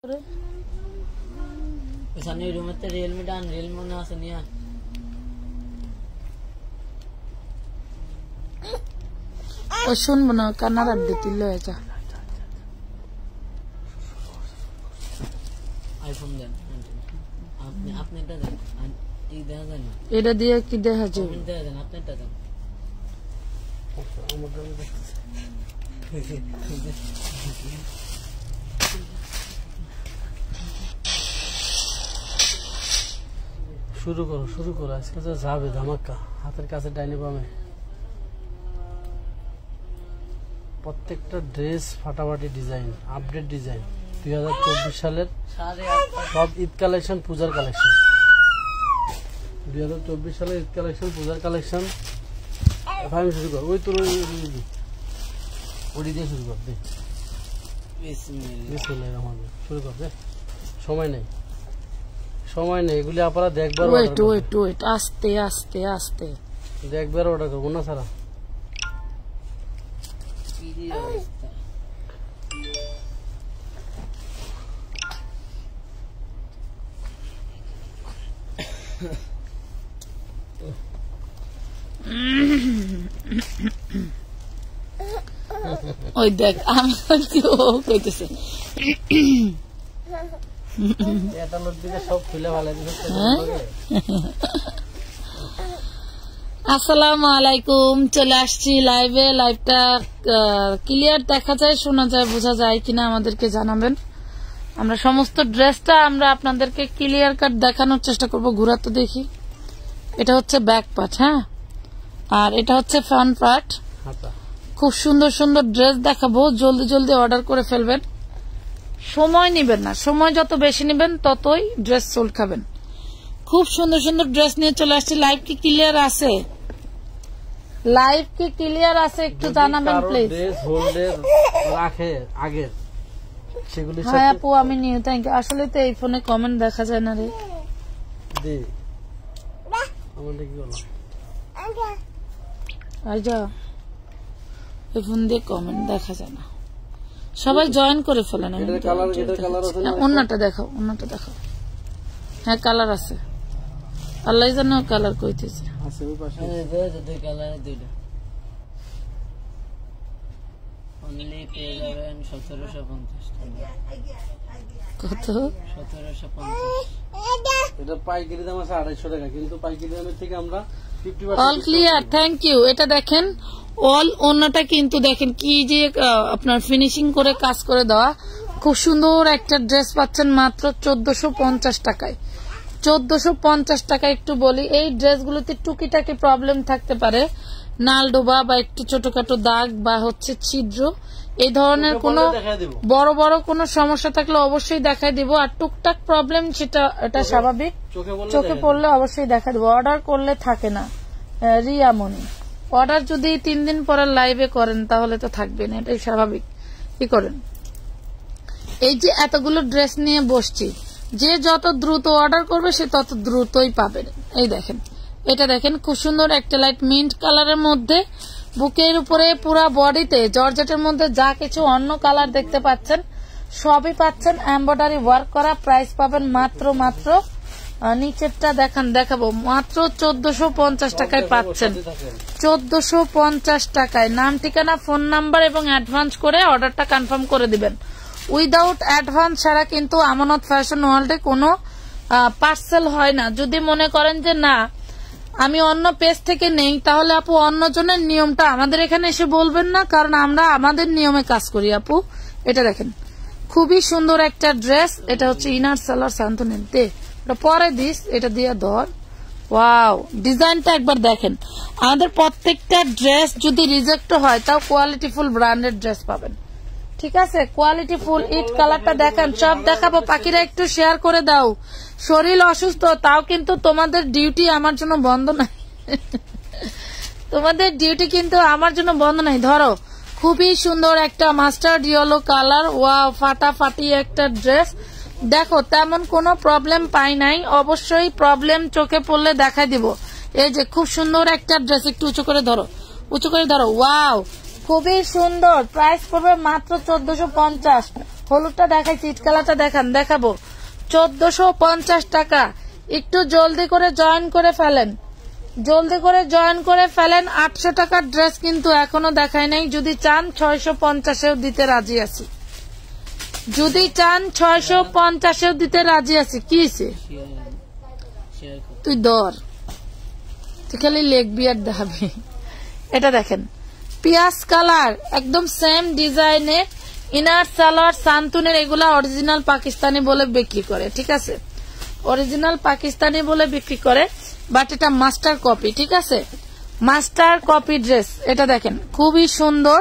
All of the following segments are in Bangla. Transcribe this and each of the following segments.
করে সানি রুমেতে রিয়েলমি ডান রিয়েল মনে আছে নিয়া ও শুনবো না কান্নার আড্ডে তুললে যা আইফোন দেন আপনি আপনিটা দেন এই দেখা যায় না এটা দিয়ে কি দেখা যাবে দেখা দেন আপনিটা দেন শুরু করো আজকে তো যাবে ধামাকা হাতের কাছে ডাইনে বামে প্রত্যেকটা ড্রেস ফাটাফাটি ডিজাইন আপডেট ডিজাইন 2024 সালের সব ঈদ কালেকশন পূজার কালেকশন 2024 সালের ঈদ কালেকশন পূজার কালেকশন আমি শুরু কর ওই তোর ওই দিয়ে শুরু কর দে বিসমিল্লাহির রহমানির রহিম শুরু কর দে সময় নেই এগুলি আপনারা দেখবার ওয়েট আস্তে আস্তে আস্তে দেখবার অর্ডার করবো না সারা ওই দেখ আমি কইতেছে আসসালামু আলাইকুম চলে আসছি লাইভে লাইভটা ক্লিয়ার দেখা যায় শোনা যায় বোঝা যায় কিনা আমাদেরকে জানাবেন আমরা সমস্ত ড্রেসটা আমরা আপনাদেরকে ক্লিয়ার কাট দেখানোর চেষ্টা করব ঘুরাতে দেখি এটা হচ্ছে ব্যাক পার্ট হ্যাঁ আর এটা হচ্ছে ফ্রন্ট পার্ট খুব সুন্দর সুন্দর ড্রেস দেখাবো জলদি জলদি অর্ডার করে ফেলবেন সময় নেবেন না সময় যত বেশি নেবেন ততই ড্রেস সোল্ড খাবেন খুব সুন্দর সুন্দর ড্রেস নিয়ে চলে আসছি লাইভ কি ক্লিয়ার আছে একটু জানাবেন প্লিজ হ্যাঁ আপু আমি নিউ থ্যাংক ইউ আসলে তো এই ফোনে কমেন্ট দেখা যায় না রে এই ফোন দিয়ে কমেন্ট দেখা যায় না সবাই জয়েন করে ফেলেন অন্যটা দেখাও হ্যাঁ কালার আছে আল্লাহ জানো কালার কইতেছে কত 1750 পাইকারি দাম আছে 250 টাকা কিন্তু পাইকারি দামের থেকে আমরা 50% অল ক্লিয়ার থ্যাংক ইউ এটা দেখেন অল অন্যটা কিন্তু দেখেন কি যে আপনার ফিনিশিং করে কাজ করে দেওয়া খুব সুন্দর একটা ড্রেস পাচ্ছেন মাত্র 1450 টাকায় 1450 টাকা একটু বলি এই ড্রেসগুলোতে টুকিটাকি প্রবলেম থাকতে পারে নাল ডোবা বা একটু ছোটখাটো দাগ বা হচ্ছে ছিদ্র এই ধরনের কোনো বড় বড় কোনো সমস্যা থাকলে অবশ্যই দেখাই দিব আর টুকটাক প্রবলেম এটা স্বাভাবিক চোখে পড়লে অবশ্যই দেখা দিব অর্ডার করলে থাকে না রিয়ামনি অর্ডার যদি 3 দিন পরে লাইভে করেন তাহলে তো থাকবে না এটাই স্বাভাবিক কি করেন এই যে এতগুলো ড্রেস নিয়ে বসছি যে যত দ্রুত অর্ডার করবে সে তত দ্রুতই পাবে এই দেখেন এটা দেখেন খুব সুন্দর একটা লাইট মিন্ট কালারের মধ্যে বুকের উপরে পুরো বডিতে জর্জেটের মধ্যে যা কিছু অন্য কালার দেখতে পাচ্ছেন সবই পাচ্ছেন এমব্রয়ডারি ওয়ার্ক করা প্রাইস পাবেন মাত্র নিচেরটা দেখাবো মাত্র 1450 টাকায় পাচ্ছেন 1450 টাকায় নাম ঠিকানা ফোন নাম্বার এবং অ্যাডভান্স করে অর্ডারটা কনফার্ম করে দিবেন উইদাউট অ্যাডভান্স ছাড়া কিন্তু আমানত ফ্যাশন ওয়ার্ল্ডে কোনো পার্সেল হয় না যদি মনে করেন যে না আমি অন্য পেজ থেকে নেই তাহলে আপু অন্য জনের নিয়মটা আমাদের এখানে এসে বলবেন না কারণ আমরা আমাদের নিয়মে কাজ করি আপু এটা দেখেন খুবই সুন্দর একটা ড্রেস এটা হচ্ছে ইনার সালোয়ার শান্তনের দে এটা পরে দিস এটা দিয়ে ধর ওয়াও ডিজাইনটা একবার দেখেন আমাদের প্রত্যেকটা ড্রেস যদি রিজেক্ট হয় তাও কোয়ালিটিফুল ব্র্যান্ডেড ড্রেস পাবেন ঠিক আছে কোয়ালিটিফুল ইট কালারটা দেখেন সব দেখাবো পাখিরা একটু শেয়ার করে দাও শরীর অসুস্থ তাও কিন্তু তোমাদের ডিউটি আমার জন্য বন্ধ নাই তোমাদের ডিউটি কিন্তু আমার জন্য বন্ধ নাই ধরো খুবই সুন্দর একটা মাস্টার্ড ইয়েলো কালার ওয়াও ফাটাফাটি একটা ড্রেস দেখো তেমন কোনো প্রবলেম পাই নাই অবশ্যই প্রবলেম চোখে পড়লে দেখাই দিব এই যে খুব সুন্দর একটা ড্রেস একটু উঁচু করে ধরো ওয়াও খুবই সুন্দর প্রাইস পড়বে মাত্র 1450 হলুদটা দেখাইছি, ইট কালারটা দেখাবো 1450 টাকা। একটু জলদি করে জয়েন করে ফেলেন, 800 টাকার ড্রেস কিন্তু এখনো দেখায় নাই। যদি চান 650-এও দিতে রাজি আছি, দিতে রাজি আছি। কি তুই দর, তুই খালি লিখবি আর দেখাবি। এটা দেখেন পিয়াজ কালার, একদম সেম ডিজাইনের ইনার সালোয়ার সান্তুনের। এগুলা অরিজিনাল পাকিস্তানি বলে বিক্রি করে, ঠিক আছে, অরিজিনাল পাকিস্তানি বলে বিক্রি করে, বাট এটা মাস্টার কপি, ঠিক আছে, মাস্টার কপি ড্রেস। এটা দেখেন খুবই সুন্দর।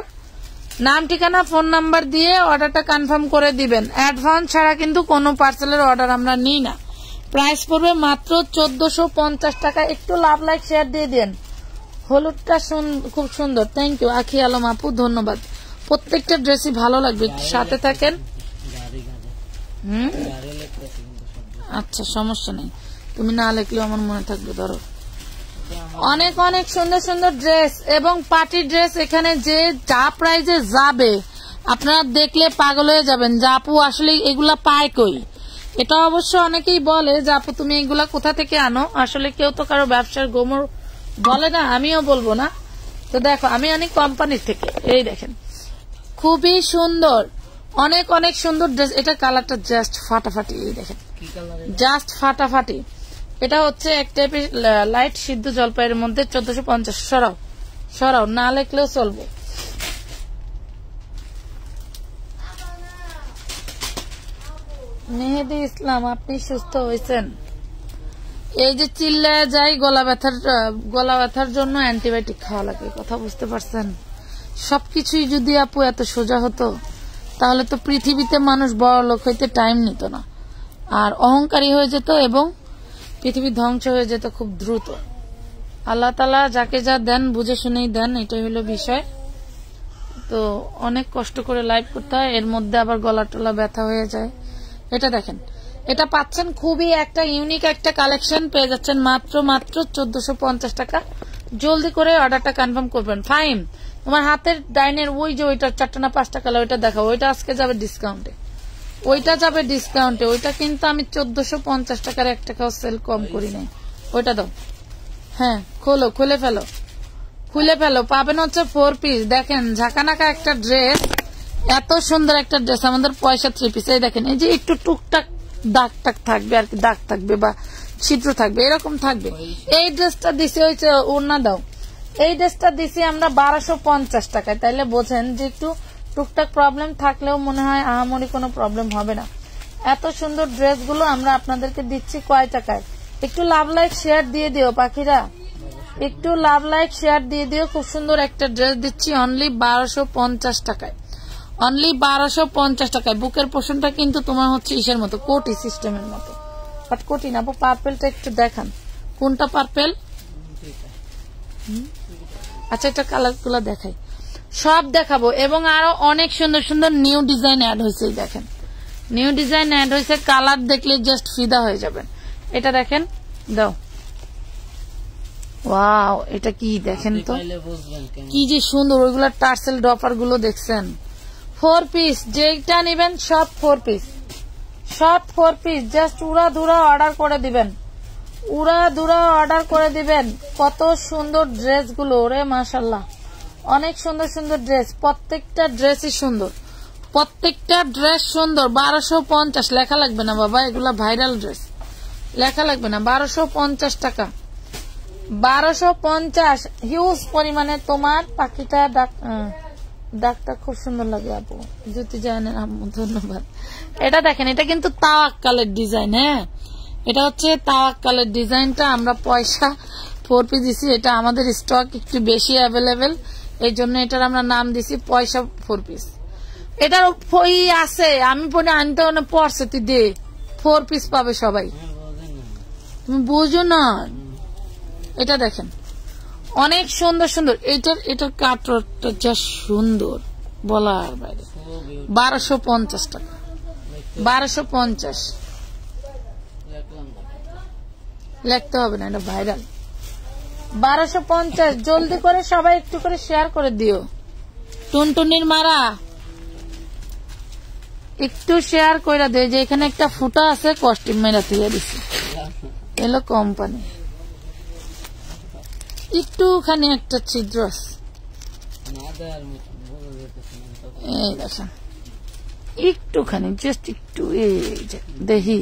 নাম ঠিকানা ফোন নাম্বার দিয়ে অর্ডারটা কনফার্ম করে দিবেন। অ্যাডভান্স ছাড়া কিন্তু কোনো পার্সেলের অর্ডার আমরা নিই না। প্রাইস পড়বে মাত্র 1450 টাকা। একটু লাভ লাইক শেয়ার দিয়ে দেন। হলুদটা খুব সুন্দর, থ্যাংক ইউ আখি আলম আপু, ধন্যবাদ। প্রত্যেকটা ড্রেসই ভালো লাগবে, সাথে থাকেন। আচ্ছা সমস্যা নেই, তুমি না লিখলেও আমার মনে থাকবে। ধরো অনেক অনেক সুন্দর সুন্দর ড্রেস এবং পার্টি ড্রেস এখানে যে যা প্রাইজে যাবে আপনারা দেখলে পাগল হয়ে যাবেন যে আপু আসলে এগুলা পায় কই। এটা অবশ্য অনেকেই বলে যে আপু তুমি এগুলা কোথা থেকে আনো, আসলে কেউ তো কারো ব্যবসার গোমর বলে না, আমিও বলবো না। তো দেখো আমি অনেক কোম্পানির থেকে, এই দেখেন খুবই সুন্দর, অনেক অনেক সুন্দর ড্রেস। এটা কালারটা জাস্ট ফাটাফাটি, এই দেখেন জাস্ট ফাটাফাটি। এটা হচ্ছে এক টাইপের লাইট সিদ্ধ জলপাইয়ের মধ্যে 1450। সরাও না লেখলেও চলবে। মেহেদি ইসলাম আপনি সুস্থ হয়েছেন? এই যে চিল্লায় যাই গলা ব্যথার জন্য অ্যান্টিবায়োটিক খাওয়া লাগে, কথা বুঝতে পারছেন? সবকিছুই যদি আপু এত সোজা হতো তাহলে তো পৃথিবীতে মানুষ বড় লোক হইতে টাইম নিত না, আর অহংকারী হয়ে যেত এবং পৃথিবী ধ্বংস হয়ে যেত খুব দ্রুত। আল্লাহ তাআলা যাকে যা দেন বুঝে শুনেই দেন, এটাই হলো বিষয়। তো অনেক কষ্ট করে লাইভ করতে হয়, এর মধ্যে আবার গলা টলা ব্যথা হয়ে যায়। এটা দেখেন, এটা পাচ্ছেন খুবই একটা ইউনিক একটা কালেকশন, পেয়ে যাচ্ছেন মাত্র 1450 টাকা। জলদি করে অর্ডারটা কনফার্ম করবেন। ফাইম তোমার হাতের ডাইনের ওই যে ওইটা 4টা না 5টা কালার, ওইটা দেখাও, ওইটা আজকে যাবে ডিসকাউন্টে, ওইটা কিন্তু আমি 1450 টাকার 1 টাকাও সেল কম করি নাই। ওইটা দাও, হ্যাঁ খুলে ফেলো। পাবেন হচ্ছে 4 পিস। দেখেন ঝাঁকানাকা একটা ড্রেস, এত সুন্দর একটা ড্রেস, আমাদের পয়সা 3 পিস। এই দেখেন এই যে একটু টুকটাক দাগ থাকবে আর কি, দাগ থাকবে বা ছিদ্র থাকবে, এরকম থাকবে। এই ড্রেসটা দিছি হয়েছে ওড়না দাও, এই ড্রেসটা দিছি আমরা 1250 টাকায়। তাইলে বোঝেন যে একটু টুকটাক প্রবলেম থাকলেও মনে হয় আহামরি কোনো প্রবলেম হবে না। এত সুন্দর ড্রেসগুলো আমরা আপনাদেরকে দিচ্ছি কয় টাকায়? একটু লাভ লাইক শেয়ার দিয়ে দিও পাখিরা, একটু লাভ লাইক শেয়ার দিয়ে দিও। খুব সুন্দর একটা ড্রেস দিচ্ছি অনলি 1250 টাকায়, অনলি 1250 টাকায়। বুকের পোষণটা কিন্তু তোমার হচ্ছে ইসের মতো, কোটি সিস্টেমের মতো, বাট কোটি না। পার্পেলটা একটু দেখান, কোনটা পার্পেল? আচ্ছা এটা কালার গুলো দেখাই, সব দেখাবো। এবং আরো অনেক সুন্দর সুন্দর নিউ ডিজাইন অ্যাড হয়েছে, দেখেন নিউ ডিজাইন অ্যাড হয়েছে, কালার দেখলে জাস্ট ফিদা হয়ে যাবেন। এটা দেখেন, দাও, ওয়াও এটা কি দেখেন তো, কি যে সুন্দর। ওইগুলা টার্সেল ড্রপার গুলো দেখছেন, 4 পিস, যেটা নিবেন সব 4 পিস, জাস্ট উড়াধুরা অর্ডার করে দিবেন। কত সুন্দর ড্রেস গুলো রে, মাশাআল্লাহ, অনেক সুন্দর সুন্দর ড্রেস। প্রত্যেকটা ড্রেসই সুন্দর, প্রত্যেকটা ড্রেস সুন্দর। 1250 লেখা লাগবে না বাবা, এগুলা ভাইরাল ড্রেস, লেখা লাগবে না। 1250 টাকা, 1250, হিউজ পরিমাণে। তোমার পাখিটা ডাকটা খুব সুন্দর লাগে আপু, জ্যোতি জানেন আম্মু, ধন্যবাদ। এটা দেখেন, এটা কিন্তু তাওয়াক্কালের ডিজাইন, হ্যাঁ এটা হচ্ছে তাওয়াক্কালের ডিজাইনটা আমরা পয়সা 4 পিস দিছি। এটা আমাদের স্টক একটু বেশি অ্যাভেলেবেল, এই জন্য এটার আমরা নাম দিছি পয়সা 4 পিস। এটার আছে, আমি পরে আনতে পড়ছে, তুই দে 4 পিস পাবে সবাই, তুমি বুঝো না। এটা দেখেন অনেক সুন্দর সুন্দর, এটার কাটরটা যা সুন্দর বলার বাইরে। 1250 টাকা, 1250 লিখতে হবে না, এটা ভাইরাল। 1250, জলদি করে সবাই একটু করে শেয়ার করে দিও। টুনটুনির মারা একটু শেয়ার কইরা দে যে এখানে একটা ফুটা আছে কস্টিউম মেরা দিয়ে দিছি এলো কোম্পানি একটুখানি একটা ছিদ্র আছে এই দেখেন একটুখানি জাস্ট একটু এই যে দেখি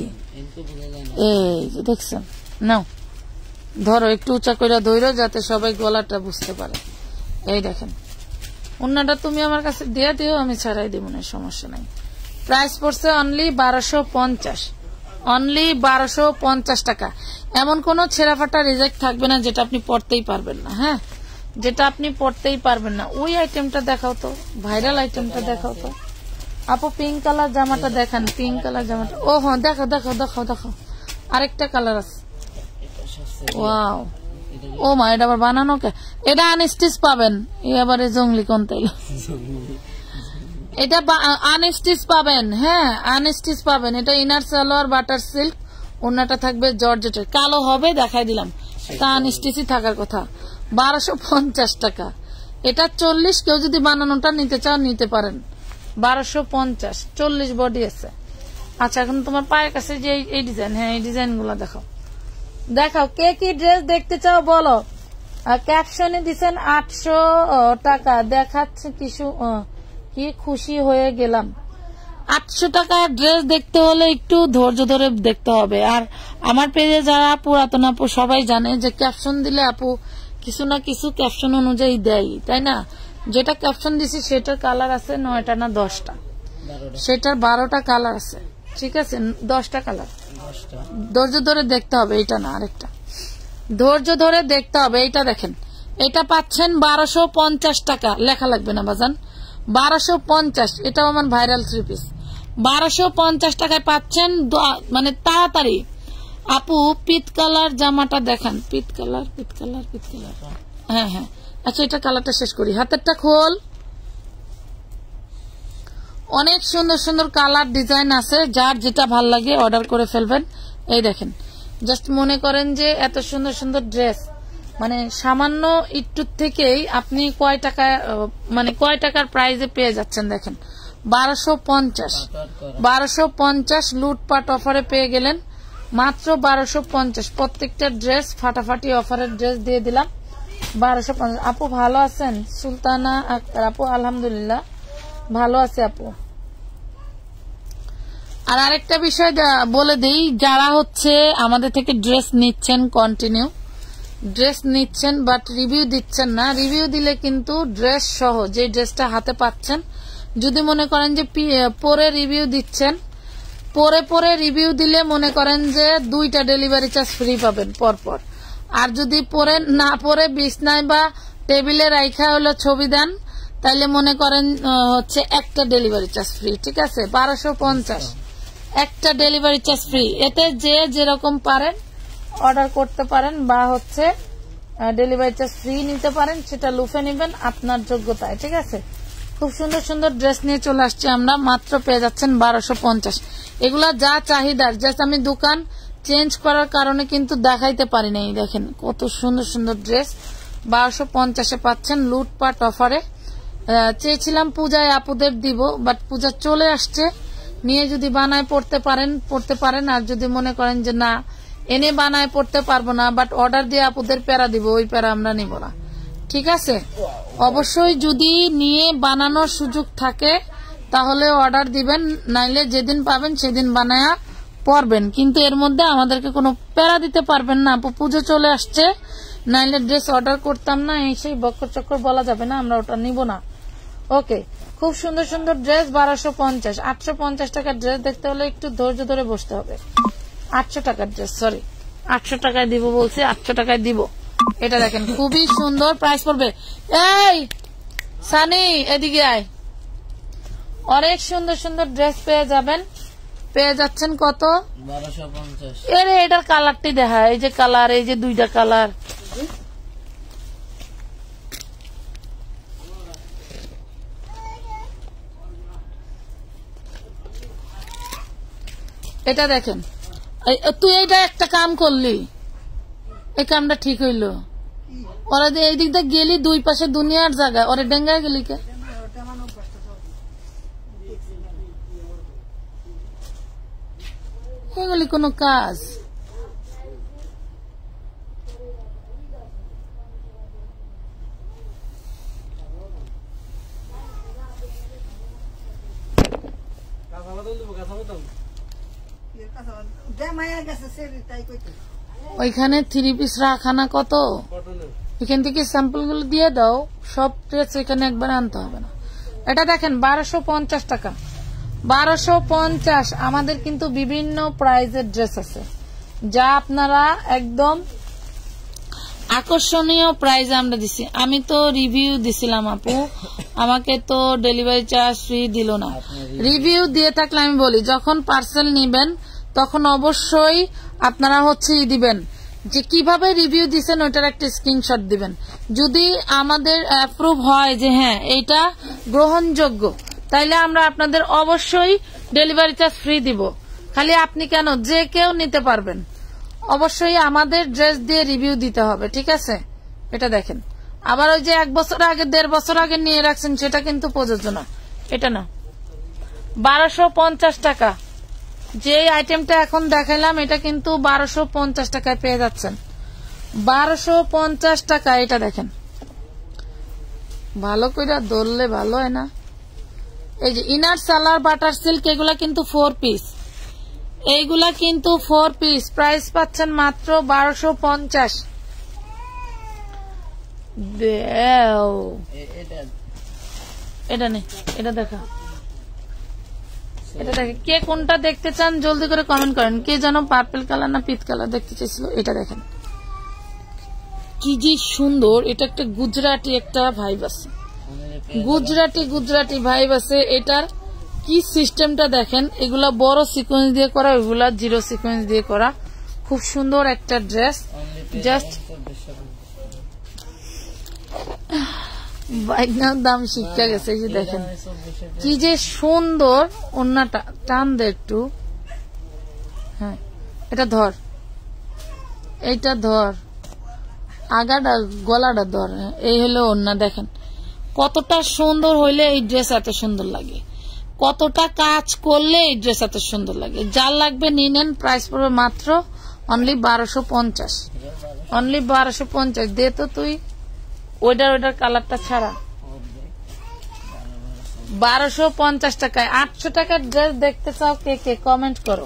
এই যে দেখছেন নাও ধরো একটু উঁচা করে ধরো যাতে সবাই গলাটা বুঝতে পারে এই দেখেন ওন্নাটা তুমি আমার কাছে দিয়ে দিও আমি ছাড়াই দিব না সমস্যা নাই প্রাইস পড়ছে অনলি 1250 অনলি 1250 টাকা এমন কোন ছেঁড়াফাটা রিজেক্ট থাকবে না যেটা আপনি পড়তেই পারবেন না হ্যাঁ যেটা আপনি পড়তেই পারবেন না ওই আইটেমটা দেখাও তো ভাইরাল আইটেমটা দেখাও তো আপু পিঙ্ক কালার জামাটা দেখান পিঙ্ক কালার জামাটা ও হ্যাঁ দেখো দেখো দেখো দেখো আরেকটা কালার আছে ওয়াও ও মা এটা আবার বানানো কে এটা আনস্টিচ পাবেন এবার জঙ্গলি কোন তাইল এটা আনস্টিচ পাবেন হ্যাঁ আনস্টিচ পাবেন এটা ইনার সালোয়ার বাটার সিল্ক ওন্নাটা থাকবে জর্জেটের কালো হবে দেখাই দিলাম তা আনস্টিচই থাকার কথা 1250 টাকা এটা 40 কেউ যদি বানানোটা নিতে চাও নিতে পারেন 1250 40 বডি আছে আচ্ছা এখন তোমার পায়ের কাছে যে এই ডিজাইন হ্যাঁ এই ডিজাইন গুলো দেখাও দেখাও কে কি ড্রেস দেখতে চাও বলো ক্যাপশনে দিচ্ছেন 800 টাকা দেখাচ্ছে কিছু কি খুশি হয়ে গেলাম 800 টাকা ড্রেস দেখতে হলে একটু ধৈর্য ধরে দেখতে হবে আর আমার পেজে যারা পুরাতন আপু সবাই জানে যে ক্যাপশন দিলে আপু কিছু না কিছু ক্যাপশন অনুযায়ী দেয় তাই না যেটা ক্যাপশন দিছি সেটার কালার আছে 9টা না 10টা সেটার 12টা কালার আছে ঠিক আছে 10টা কালার ধৈর্য ধরে দেখতে হবে এটা না আরেকটা ধৈর্য ধরে দেখতে হবে এইটা দেখেন এটা পাচ্ছেন 1250 টাকা লেখা লাগবে না বাজান 1250 এটাও আমার ভাইরাল 3 পিস 1250 টাকায় পাচ্ছেন মানে তাড়াতাড়ি আপু পিত কালার জামাটা দেখান পিত কালার হ্যাঁ হ্যাঁ আচ্ছা এটা কালারটা শেষ করি হাতেরটা খোল অনেক সুন্দর সুন্দর কালার ডিজাইন আছে যার যেটা ভাল লাগে অর্ডার করে ফেলবেন এই দেখেন জাস্ট মনে করেন যে এত সুন্দর সুন্দর ড্রেস মানে সামান্য একটু থেকেই আপনি কয় টাকার প্রাইজে পেয়ে যাচ্ছেন দেখেন 1250 লুটপাট অফারে পেয়ে গেলেন মাত্র 1250 প্রত্যেকটা ড্রেস ফাটাফাটি অফারের ড্রেস দিয়ে দিলাম 1250 আপু ভালো আছেন সুলতানা আপু আলহামদুলিল্লাহ ভালো আছে আপু আর আরেকটা বিষয় বলে দেই যারা হচ্ছে আমাদের থেকে ড্রেস নিচ্ছেন কন্টিনিউ ড্রেস নিচ্ছেন বাট রিভিউ দিচ্ছেন না রিভিউ দিলে কিন্তু ড্রেস সহ যে ড্রেসটা হাতে পাচ্ছেন যদি মনে করেন যে পরে রিভিউ দিচ্ছেন পরে রিভিউ দিলে মনে করেন যে 2টা ডেলিভারি চার্জ ফ্রি পাবেন পরপর আর যদি পরে না পরে বিছনায় বা টেবিলে রাখা হলো ছবি দেন তাইলে মনে করেন হচ্ছে একটা ডেলিভারি চার্জ ফ্রি ঠিক আছে 1250 একটা ডেলিভারি চার্জ ফ্রি এতে যে যেরকম পারেন অর্ডার করতে পারেন বা হচ্ছে ডেলিভারি চার্জ ফ্রি নিতে পারেন সেটা লুফে নেবেন আপনার যোগ্যতায় ঠিক আছে খুব সুন্দর সুন্দর ড্রেস নিয়ে চলে আসছি আমরা মাত্র পেয়ে যাচ্ছেন 1250 এগুলা যা চাহিদার জাস্ট আমি দোকান চেঞ্জ করার কারণে কিন্তু দেখাইতে পারি নাই দেখেন কত সুন্দর সুন্দর ড্রেস 1250 পাচ্ছেন লুটপাট অফারে চেয়েছিলাম পূজায় আপুদের দিব বাট পূজা চলে আসছে নিয়ে যদি বানায় পড়তে পারেন আর যদি মনে করেন যে না এনে বানায় পড়তে পারবো না বাট অর্ডার দিয়ে আপুদের প্যারা দিব ওই প্যারা আমরা নিব না ঠিক আছে অবশ্যই যদি নিয়ে বানানোর সুযোগ থাকে তাহলে অর্ডার দিবেন নাইলে যেদিন পাবেন সেদিন বানায়া পরবেন কিন্তু এর মধ্যে আমাদেরকে কোনো প্যারা দিতে পারবেন না আপু পুজো চলে আসছে নাইলে ড্রেস অর্ডার করতাম না এই সেই বক্কর চক্কর বলা যাবে না আমরা ওটা নিব না ওকে খুব সুন্দর সুন্দর ড্রেস 1250 850 টাকার ড্রেস দেখতে হলে একটু ধৈর্য ধরে বসতে হবে 800 টাকার ড্রেস সরি 800 টাকায় দিব বলছি 800 টাকায় দিব এটা দেখেন খুবই সুন্দর প্রাইস পড়বে এই সানি এদিকে আয় অনেক সুন্দর সুন্দর ড্রেস পেয়ে যাচ্ছেন কত 1250 এর এটার কালারটি দেখা এই যে কালার এই যে 2টা কালার এটা দেখেন তুই এইটা একটা কাম করলি এই কামটা ঠিক হইলো ওরা যে এই দিক দিয়ে গেলি দুই পাশে দুনিয়ার জায়গা ওরে ডেঙ্গায় গেলি কে এগুলি কোনো কাজ? ওইখানে 3 পিস রাখানা কত, এখান থেকে স্যাম্পল গুলো দিয়ে দাও। সব ড্রেস এখানে একবার আনতে হবে না। এটা দেখেন 1250 টাকা, 1250। আমাদের কিন্তু বিভিন্ন প্রাইজের ড্রেস আছে যা আপনারা একদম আকর্ষণীয় প্রাইজে আমরা দিছি। আমি তো রিভিউ দিছিলাম আপু, আমাকে তো ডেলিভারি চার্জ ফ্রি দিল না। রিভিউ দিয়ে থাকলে আমি বলি, যখন পার্সেল নিবেন তখন অবশ্যই আপনারা দিবেন যে কিভাবে রিভিউ দিচ্ছেন, ওইটার একটা স্ক্রিনশট দিবেন। যদি আমাদের অ্যাপ্রুভ হয় যে হ্যাঁ এইটা গ্রহণযোগ্য, তাইলে আমরা আপনাদের অবশ্যই ডেলিভারি চার্জ ফ্রি দিব। খালি আপনি কেন, যে কেউ নিতে পারবেন। অবশ্যই আমাদের ড্রেস দিয়ে রিভিউ দিতে হবে, ঠিক আছে? এটা দেখেন। আবার ওই যে 1 বছর আগে 1.5 বছর আগে নিয়ে রাখছেন সেটা কিন্তু প্রযোজ্য না। এটা না, 1250 টাকা। যে আইটেমটা এখন দেখাইলাম এটা কিন্তু 1250 টাকায় পেয়ে যাচ্ছেন। 1250 টাকা। এটা দেখেন, ভালো করে ধরলে ভালো হয় না। এই যে ইনার সালার বাটার সিল্ক, এগুলা কিন্তু 4 পিস, এইগুলা কিন্তু 4 পিস। প্রাইস পাচ্ছেন মাত্র 1250। এটা নেই, এটা দেখা, এটা দেখেন। কে কোনটা দেখতে চান জলদি করে কমেন্ট করেন। কে যেন পার্পল কালার না পিচ কালার দেখতে চাইছিল। এটা দেখেন কি যে সুন্দর। এটা একটা গুজরাটি একটা ভাইব আছে, গুজরাটি ভাইব আছে। এটার কি সিস্টেমটা দেখেন। এগুলা বড় সিকোয়েন্স দিয়ে করা, এগুলা 0 সিকোয়েন্স দিয়ে করা। খুব সুন্দর একটা ড্রেস। জাস্ট বাইকনার দাম শিক্ষা গেছে। এই যে দেখেন কি যে সুন্দর ওন্নাটা। টান দে একটু, হ্যাঁ এটা ধর, এইটা ধর, আগাটা গলাটা ধর। এই হলো ওন্না। দেখেন কতটা সুন্দর হইলে এই ড্রেস এত সুন্দর লাগে, কতটা কাজ করলে এই ড্রেস এত সুন্দর লাগে। যার লাগবে নিয়ে নেন। প্রাইস পড়বে মাত্র অনলি 1250, অনলি 1250। দে তো তুই ওইটার কালারটা ছাড়া। 1250 টাকায় 800 টাকার ড্রেস দেখতে চাও কে কে? কমেন্ট করো,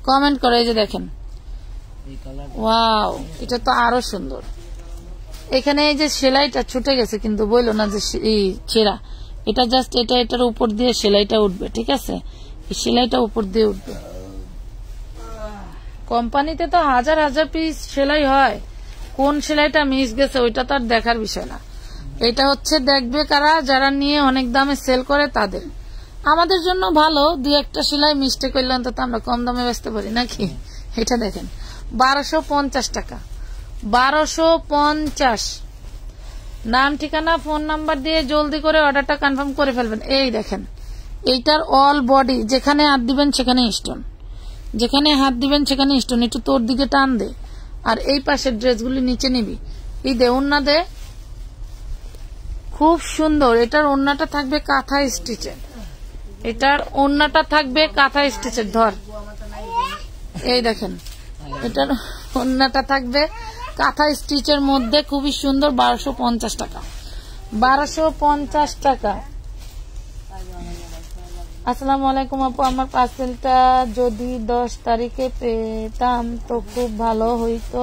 কমেন্ট করো। এই যে দেখেন, ওয়াও, এটা তো আরো সুন্দর। এখানে এই যে সেলাইটা ছুটে গেছে, কিন্তু বললো না যে ছেঁড়া। এটা জাস্ট এটার উপর দিয়ে সেলাইটা উঠবে, ঠিক আছে? এই সেলাইটা উপর দিয়ে উঠবে। কোম্পানিতে তো হাজার হাজার পিস সেলাই হয়, কোন সেলাইটা মিস গেছে ওইটা তো আর দেখার বিষয় না। এটা দেখবে কারা, যারা নিয়ে অনেক দামে সেল করে তাদের। আমাদের জন্য ভালো, 2-1টা সেলাই মিস্টেক করলে অন্তত আমরা কম দামে বেচতে পারি নাকি। এটা দেখেন 1250 টাকা, 1250। নাম ঠিকানা ফোন নাম্বার দিয়ে জলদি করে অর্ডারটা কনফার্ম করে ফেলবেন। এই দেখেন এইটার অল বডি, যেখানে হাত দিবেন সেখানে স্টোন, যেখানে হাত দিবেন সেখানে স্টোন। একটু তোর দিকে টান দে, আর এই পাশের ড্রেসগুলি নিচে নিবি। এই দে ওন্না দে, খুব সুন্দর। এটার ওন্নাটা থাকবে কাঁথা স্টিচের, এটার ওন্নাটা থাকবে কাঁথা স্টিচের। ধর, এই দেখেন এটার ওন্নাটা থাকবে কাঁথা স্টিচের মধ্যে, খুবই সুন্দর। 1250 টাকা, 1250 টাকা। আসসালামু আলাইকুম আপু, আমার পার্সেলটা যদি 10 তারিখে পেতাম তো খুব ভালো হইতো।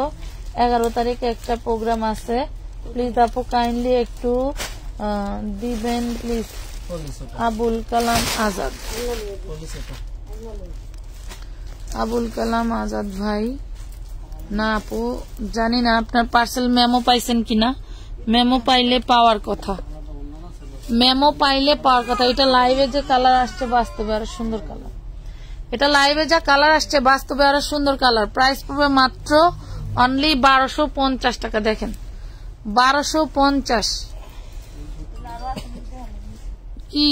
11 তারিখে একটা প্রোগ্রাম আছে, প্লিজ আপু কাইন্ডলি একটু দিবেন প্লিজ। আবুল কালাম আজাদ, আবুল কালাম আজাদ ভাই। না আপু জানি না আপনার পার্সেল মেমো পাইছেন কিনা। মেমো পাইলে পাওয়ার কথা, মেমো পাইলে পাওয়ার কথা। এটা লাইভে যে কালার আসছে বাস্তবে আরো সুন্দর কালার। এটা লাইভে যা কালার আসছে বাস্তবে আরো সুন্দর কালার। প্রাইস পড়বে মাত্র অনলি 1250 টাকা। দেখেন 1250। কি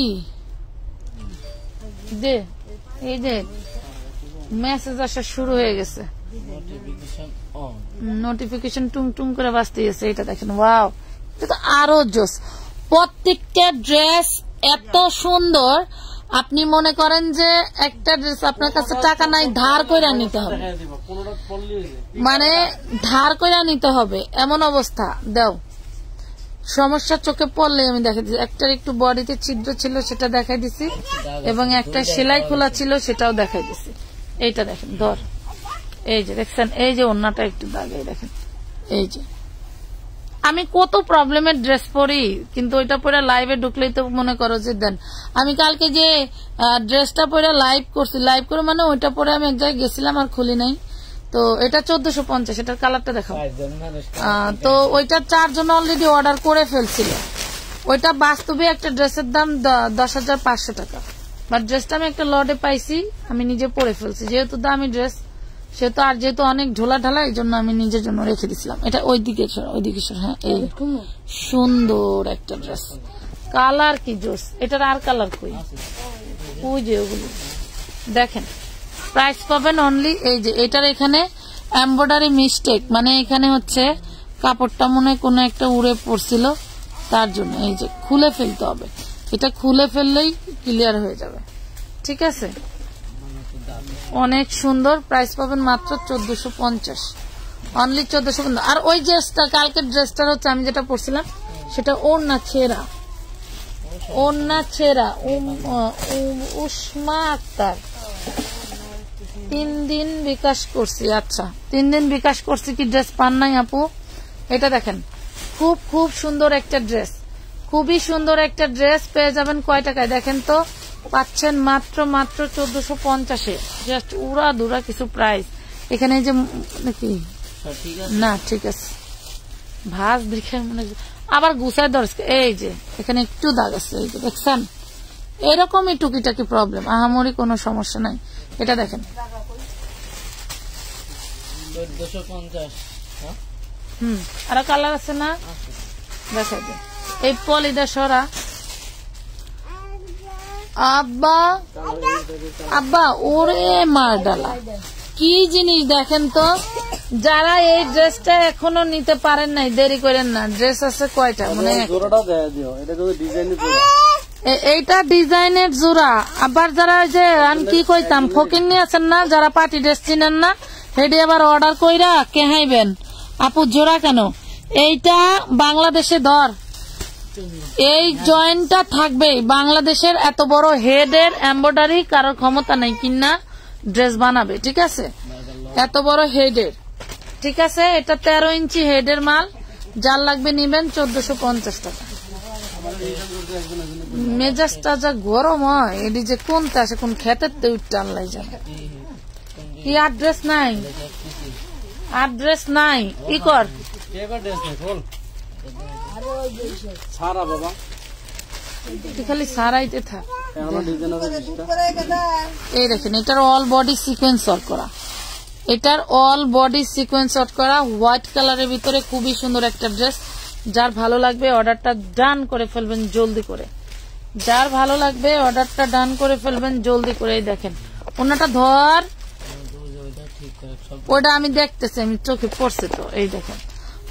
দে, এই যে মেসেজ আসা শুরু হয়ে গেছে, নোটিফিকেশন টুং টুং করে বাজতে গেছে। এটা দেখেন, ওয়াও, এটা তো আরো জোস। প্রত্যেকটা ড্রেস এত সুন্দর। আপনি মনে করেন যে একটা ড্রেস আপনার কাছে টাকা নাই, ধার করে নিতে হবে, মানে ধার করে নিতে হবে এমন অবস্থা। দাও সমস্যা চোখে পড়লে আমি দেখাই দিচ্ছি। একটার একটু বডিতে ছিদ্র ছিল সেটা দেখাই দিছি, এবং একটা সেলাই খোলা ছিল সেটাও দেখাই দিছি। এইটা দেখেন ধর, এই যে দেখছেন, এই যে ওন্নাটা একটু দাগে দেখেন। এই যে আমি কত প্রবলেমের ড্রেস পরি, কিন্তু ওইটা পরে লাইভে ঢুকলেই তো মনে করো যে দেন। আমি কালকে যে ড্রেসটা পরে লাইভ করছি, লাইভ করে মানে ওইটা পরে আমি এক জায়গায় গেছিলাম আর খুলি নাই। তো এটা 1450, এটার কালারটা দেখাও। তো ওইটা 4 জন অলরেডি অর্ডার করে ফেলছিল। ওইটা বাস্তবে একটা ড্রেসের দাম 10,500 টাকা, বাট ড্রেসটা আমি একটা লটে পাইছি, আমি নিজে পরে ফেলছি। যেহেতু দামি ড্রেস সেহেতু, আর যেহেতু অনেক ঢোলা ঢালা, এই জন্য আমি নিজের জন্য রেখে দিছিলাম। এটা ওইদিকে হ্যাঁ, এই সুন্দর একটা ড্রেস, কালার কি জোস। এটার আর কালার কই, ওই যে ওগুলো দেখেন। প্রাইস পাবেন অনলি, এই যে এটার এখানে এমব্রয়ডারি মিস্টেক, মানে এখানে হচ্ছে কাপড়টা মনে হয় কোনো একটা উড়ে পড়ছিল, তার জন্য এই যে খুলে ফেলতে হবে। এটা খুলে ফেললেই ক্লিয়ার হয়ে যাবে, ঠিক আছে। অনেক সুন্দর, প্রাইস পাবেন মাত্র 1450, অনলি 1450। আর ওই ড্রেসটা, কালকের ড্রেসটার হচ্ছে আমি যেটা পরছিলাম সেটা ওড়না ছেঁড়া, উসমা আক্তার। 3 দিন বিকাশ করছি, আচ্ছা 3 দিন বিকাশ করছি, কি ড্রেস পান নাই আপু? এটা দেখেন, খুব খুব সুন্দর একটা ড্রেস, খুবই সুন্দর একটা ড্রেস পেয়ে যাবেন। কয় টাকায় দেখেন তো? পাচ্ছেন মাত্র 1450-এ। জাস্ট উড়া দুরা কিছু প্রাইস এখানে। যে নাকি না, ঠিক আছে, ভাজ দেখে মনে আবার গুছায় ধরছে। এই যে এখানে একটু দাগ আছে, এই যে দেখছেন, এরকমই টুকিটাকি প্রবলেম, আহামরি কোনো সমস্যা নাই। এটা দেখেন 1450। আরো কালার আছে না, দেখাই দে। এই পলিটা সরা। আব্বা আব্বা ওরে মার ডালা, কি জিনিস দেখেন তো। যারা এই ড্রেসটা এখনো নিতে পারেন নাই, দেরি করেন না। ড্রেস আছে কয়টা, মানে এইটা ডিজাইনের জোড়া। আবার যারা যে আমি কি কইতাম, ফকির নিয়ে আছেন না, যারা পার্টি ড্রেস চিনেন না, হেডি আবার অর্ডার কইরা কেহাইবেন আপু জোড়া কেন। এইটা বাংলাদেশে ধর, এই জয়েন্টটা থাকবেই। বাংলাদেশের এত বড় হেডের এমব্রয়ডারি কারোর ক্ষমতা নেই কিনা ড্রেস বানাবে, ঠিক আছে, এত বড় হেডের, ঠিক আছে। এটা 13 ইঞ্চি হেডের মাল, যার লাগবে নিবেন 1450 টাকা। মেজাজটা যা গরম হয়, এটি যে কোনটা আসে, কোন খেতের তো আল্লাহ জানে। কি অ্যাড্রেস নাই, অ্যাড্রেস নাই, ই কর খালি সারাইতে থাক। এই দেখেন, এটার অল বডি সিকোয়েন্স ওয়ার্ক করা, এটার অল বডি সিকোয়েন্স ওয়ার্ক করা, হোয়াইট কালারের ভিতরে খুবই সুন্দর একটা ড্রেস। যার ভালো লাগবে অর্ডারটা ডান করে ফেলবেন জলদি করে, যার ভালো লাগবে অর্ডারটা ডান করে ফেলবেন জলদি করে। এই দেখেন ওনাটা ধর, ওটা আমি দেখতেছি, আমি চোখে পড়ছে তো। এই দেখেন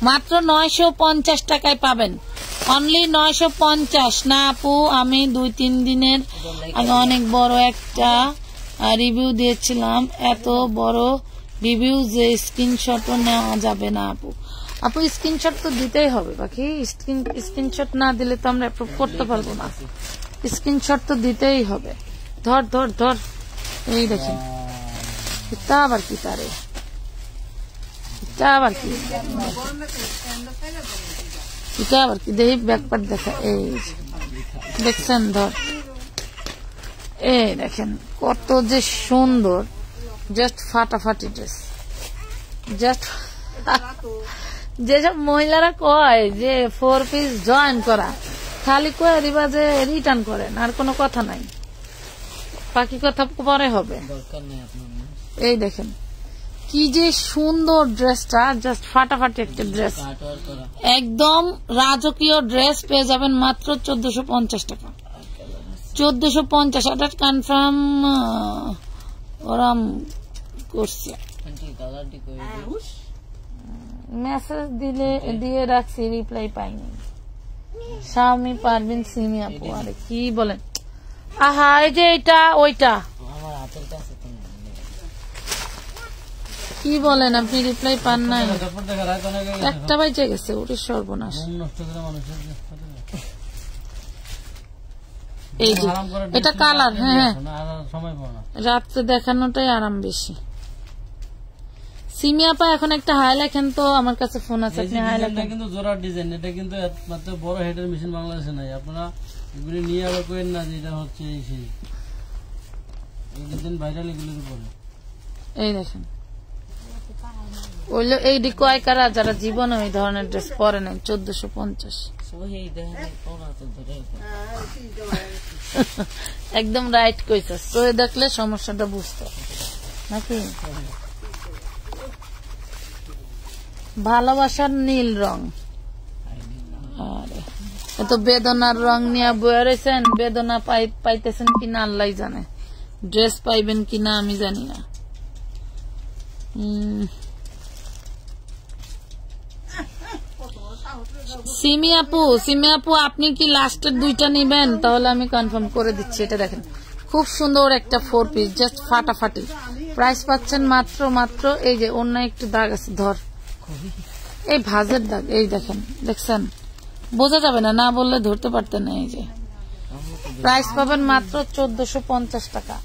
মাত্র 950 টাকায় পাবেন, অনলি 950 না আপু। আমি 2-3 দিনের আগে অনেক বড় একটা রিভিউ দিয়েছিলাম, এত বড় রিভিউ যে স্ক্রিনশটও নেওয়া যাবে না আপু। আপু স্ক্রিনশট তো দিতেই হবে, বাকি স্ক্রিনশট না দিলে তো আমরা অ্যাপ্রুভ করতে পারবো না, স্ক্রিনশট তো দিতেই হবে। ধর ধর ধর, এই দেখেন এটা আবার কি, তারে এটা আবার কি, এটা আবার কি, দেখি ব্যাকপার্ট দেখা। এই দেখছেন, ধর, এই দেখেন কত যে সুন্দর, জাস্ট ফাটাফাটি ড্রেস। জাস্ট যেসব মহিলারা কয় যে 4 পিস জয়েন করা, খালি কয়ে দিবা যে রিটার্ন করেন, আর কোনো কথা নাই, বাকি কথা পরে হবে। এই দেখেন কি যে সুন্দর ড্রেসটা, জাস্ট ফাটাফাটি একটা ড্রেস, একদম রাজকীয় ড্রেস পেয়ে যাবেন মাত্র 1450 টাকা। 1450, এটা কনফার্ম ওরাম করছে, মেসেজ দিয়ে রাখছি, রিপ্লাই পাইনি। শাওমি পারভিন সিমি আপু, আরে কি বলেন, আহা এই যে এটা ওইটা আমার হাতের কাছে তো নেই। কি বলেন আপনি রিপ্লাই পান নাই? তারপর দেখা রাত অনেক একটা বাইজে গেছে, ওরে সর্বনাশ। ঘুম নষ্ট করে মানুষের এই যে এটা কালার, হ্যাঁ সময় পাও না। রাত্রে দেখানোটাই আরাম বেশি। সিমি আপা এখন একটা হাই লেখেন তো, আমার কাছে ফোন আছে, আপনি হাই লেখেন। কিন্তু জোড়ার ডিজাইন, এটা কিন্তু মাত্র বড় হেডের মেশিন বাংলাদেশে নাই। আপনারা এগুলি নিয়ে আবার করেন না যে এটা হচ্ছে এই সেই ডিজাইন ভাইরাল এগুলির উপরে। এই দেখেন ওইলো এই কয় কারা যারা জীবনে ওই ধরনের ড্রেস পরে নাই। 1450 সহি দেখেন কোন তো ধরে একদম রাইট কইছে। তো দেখলে সমস্যাটা বুঝতে নাকি। ভালোবাসার নীল রং, আরে এত বেদনার রং নিয়ে বয়ে রয়েছেন। বেদনা পাইতেছেন কিনা আল্লাহ জানে, ড্রেস পাইবেন কিনা আমি জানি না। সিমি আপু আপনি কি লাস্টের দুইটা নিবেন? তাহলে আমি কনফার্ম করে দিচ্ছি। এটা দেখেন খুব সুন্দর একটা 4 পিস, জাস্ট ফাটাফাটি। প্রাইস পাচ্ছেন মাত্র এই যে অন্য একটু দাগ আছে, ধর এই ভাজের দাগ, এই দেখেন, দেখছেন? বোঝা যাবে না, না বললে ধরতে পারতেন না। এই যে প্রাইস পাবেন মাত্র 1450 টাকা।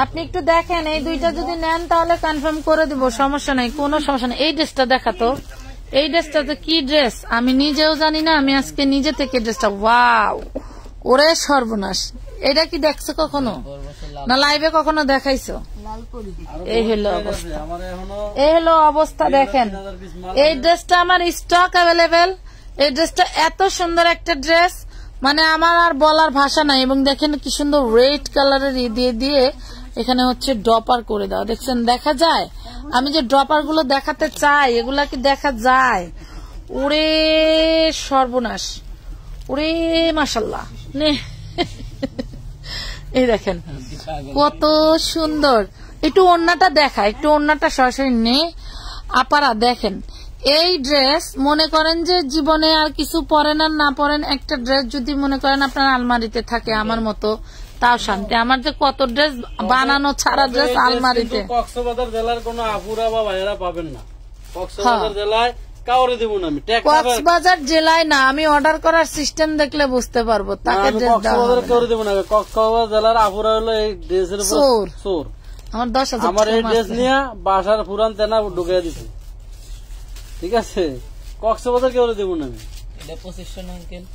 আপনি একটু দেখেন, এই দুইটা যদি নেন তাহলে কনফার্ম করে দিব, সমস্যা নাই, কোনো সমস্যা নেই। এই ড্রেসটা দেখাতো, এই ড্রেসটা তো কি ড্রেস আমি নিজেও জানি না। আমি আজকে নিজে থেকে ড্রেসটা, ওয়াও ওরে সর্বনাশ। এটা কি দেখছো কখনো না লাইভে কখনো দেখাইছো? এই হলো অবস্থা, এই হলো অবস্থা। দেখেন এই ড্রেসটা আমার স্টক অ্যাভেলেবেল। এই ড্রেসটা এত সুন্দর একটা ড্রেস, মানে আমার আর বলার ভাষা নাই। এবং দেখেন কি সুন্দর রেড কালারের দিয়ে এখানে হচ্ছে ড্রপার করে দাও, দেখছেন? দেখা যায়? আমি যে ড্রপার গুলো দেখাতে চাই এগুলা কি দেখা যায়? ওরে সর্বনাশ, ওরে মাশাল্লাহ। এই দেখেন কত সুন্দর। একটু ওড়নাটা দেখা, একটু ওড়নাটা সরাসরি নে আপারা। দেখেন এই ড্রেস, মনে করেন যে জীবনে আর কিছু পরেন আর না পরেন, একটা ড্রেস যদি মনে করেন আপনার আলমারিতে থাকে আমার মতো, তাও শান্তি। আমার যে কত ড্রেস বানানো ছাড়া ড্রেস আলমারিতে। কক্সবাজার জেলার কোন আপুরা বা ভাইয়েরা পাবেন না। কক্সবাজার জেলায় কাউরে দেব না আমি। কক্সবাজার জেলায় না, আমি অর্ডার করার সিস্টেম দেখলে বুঝতে পারবো। তাকে কক্সবাজার কাউরে দেব না। কক্সবাজার জেলার আপুরা হলো এই ড্রেসের চোর। আমার 10,000 আমার এই ড্রেস নিয়ে বাসার পুরান তেনা ঢুকিয়ে দিছে, ঠিক আছে? কক্সবাজার কেউ দেব না আমি। এটা 2500 আঙ্কেল।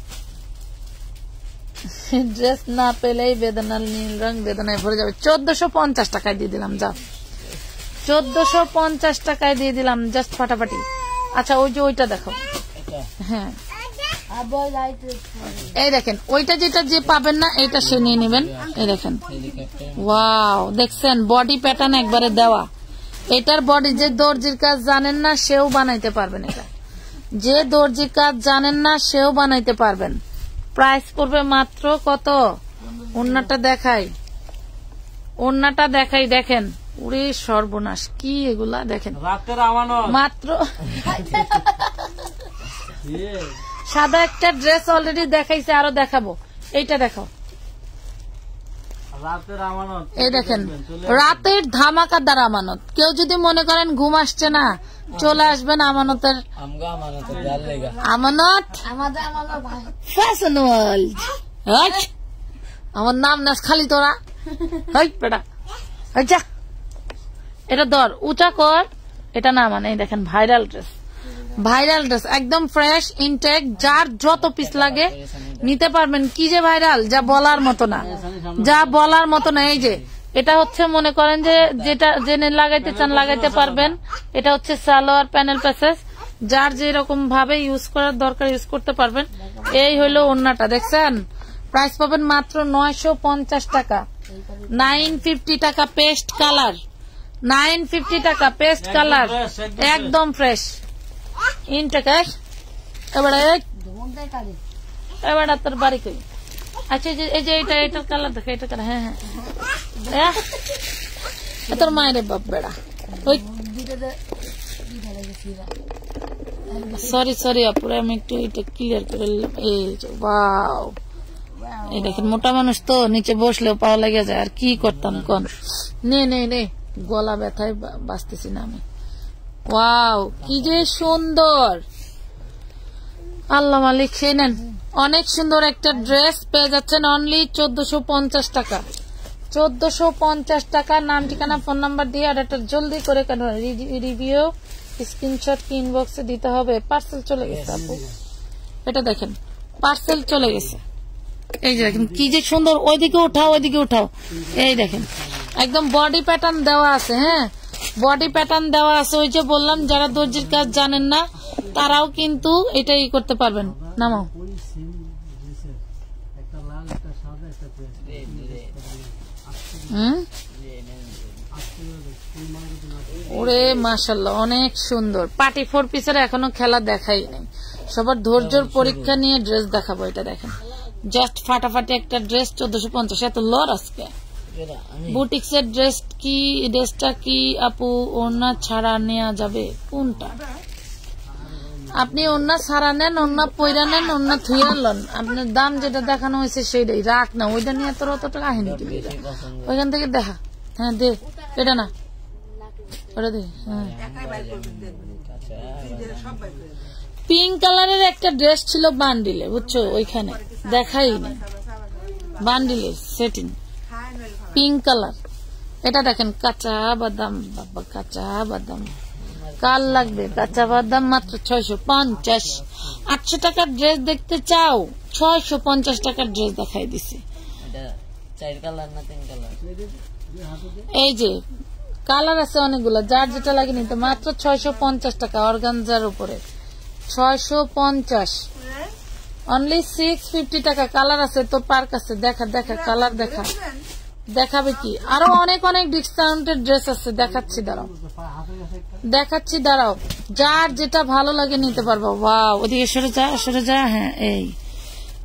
ড্রেস না পেলেই বেদনার নীল রং বেদনায় ভরে যাবে। 1450 টাকায় দিয়ে দিলাম, যা 1450 টাকায় দিয়ে দিলাম, জাস্ট ফাটাফাটি। আচ্ছা ওই যে ওইটা দেখো, হ্যাঁ এই দেখেন ওইটা, যেটা যে পাবেন না এটা সে নিয়ে নেবেন। এই দেখেন ওয়াও, দেখছেন বডি প্যাটার্ন একবারে দেওয়া। এটার বডি, যে দর্জির কাজ জানেন না সেও বানাইতে পারবেন। এটা যে দর্জির কাজ জানেন না সেও বানাইতে পারবেন। প্রাইস পড়বে মাত্র কত? ওড়নাটা দেখাই, ওড়নাটা দেখাই। দেখেন উড়ে সর্বনাশ, কি এগুলা দেখেন মাত্র। সাদা একটা ড্রেস অলরেডি দেখাইছে, আরো দেখাবো। এইটা দেখো, এই দেখেন রাতের ধামাকাদার আমানত। কেউ যদি মনে করেন ঘুম আসছে না, চলে আসবেন আমানতের আমানত ফ্যাশন ওয়ার্ল্ড। আমার নাম না খালি তোরা, বেটা আচ্ছা এটা ধর উঁচা কর, এটা না মানে। দেখেন ভাইরাল ড্রেস, ভাইরাল ড্রেস একদম ফ্রেশ ইনটেক। যার যত পিস লাগে নিতে পারবেন। কি যে ভাইরাল, যা বলার মতো না, যা বলার মতো না। এই যে এটা হচ্ছে মনে করেন যে যেটা জেনে লাগাইতে চান লাগাইতে পারবেন। এটা হচ্ছে সালোয়ার প্যানেল প্যাসেজ, যার যেরকম ভাবে ইউজ করার দরকার ইউজ করতে পারবেন। এই হইলো ওড়নাটা, দেখছেন? প্রাইস পাবেন মাত্র 950 টাকা। 950 টাকা পেস্ট কালার, 950 টাকা পেস্ট কালার, একদম ফ্রেশ ইনটেক। এবার তোর বাড়ি কই? আচ্ছা এই যে এটার কালার দেখো, এটা কালার। হ্যাঁ হ্যাঁ তোর মায়ের বাপ বেড়া। সরি আপুরা, আমি একটু এটা ক্লিয়ার করে নিলাম। এই যে ওয়াও, এই দেখেন মোটা মানুষ তো নিচে বসলেও পাওয়া লেগে যায়, আর কি করতাম কোন। নে গলা ব্যথায় বাঁচতেছি না আমি। ওয়াও কি যে সুন্দর, আল্লাহ মালিক। খেয়ে নেন, অনেক সুন্দর একটা ড্রেস পেয়ে যাচ্ছেন অনলি 1450 টাকা। 1450 টাকা। নাম ঠিকানা ফোন নাম্বার দিয়ে অর্ডারটা জলদি করে কেন রিভিউ স্ক্রিনশট কি ইনবক্সে দিতে হবে। পার্সেল চলে গেছে আপু, এটা দেখেন পার্সেল চলে গেছে। এই যে দেখেন কি যে সুন্দর, ওইদিকে উঠাও। এই দেখেন একদম বডি প্যাটার্ন দেওয়া আছে। হ্যাঁ বডি প্যাটার্ন দেওয়া আছে। ওই যে বললাম যারা দর্জির কাজ জানেন না তারাও কিন্তু এটাই করতে পারবেন। নামাও। ওরে মাশাআল্লাহ অনেক সুন্দর। পার্টি 4 পিসের এখনো খেলা দেখাই নাই, সবার ধৈর্যের পরীক্ষা নিয়ে ড্রেস দেখাবো। এটা দেখেন জাস্ট ফাটাফাটি একটা ড্রেস 1450। এত লর আজকে বুটিক্সের ড্রেসটা কি আপু ওড়না ছাড়া নেওয়া যাবে? কোনটা? আপনি ওড়না ছাড়া নেন, ওড়না পয়রা নেন, ওড়না থুইয়া লন, আপনার দাম যেটা দেখানো হয়েছে সেইটাই রাখ না। ওইটা নিয়ে তোর অতটা কাহিনী দিবি, ওইখান থেকে দেখা। হ্যাঁ দে, এটা না ওটা দে। হ্যাঁ পিঙ্ক কালারের একটা ড্রেস ছিল বান্ডিলে, বুঝছো, ওইখানে দেখাই নেই। বান্ডিলে সেটিং পিঙ্ক কালার। এটা দেখেন কাঁচা বাদাম, বাবা কাঁচা বাদাম কাল লাগবে। কাঁচা বাদাম মাত্র 650। 800 টাকার ড্রেস দেখতে চাও? 650 টাকার ড্রেস দেখাই দিছি। এই যে কালার আছে অনেকগুলো, যার যেটা লাগে নিতে। মাত্র 650 টাকা অর্গানজার উপরে 650। অনলি 650 টাকা। কালার আছে তো পার্ক আছে, দেখা কালার দেখাবে কি। আরো অনেক ডিসকাউন্টের ড্রেস আছে, দেখাচ্ছি দাঁড়াও। যার যেটা ভালো লাগে নিতে পারবো। ওয়াও ওদিকে সরে যা। হ্যাঁ এই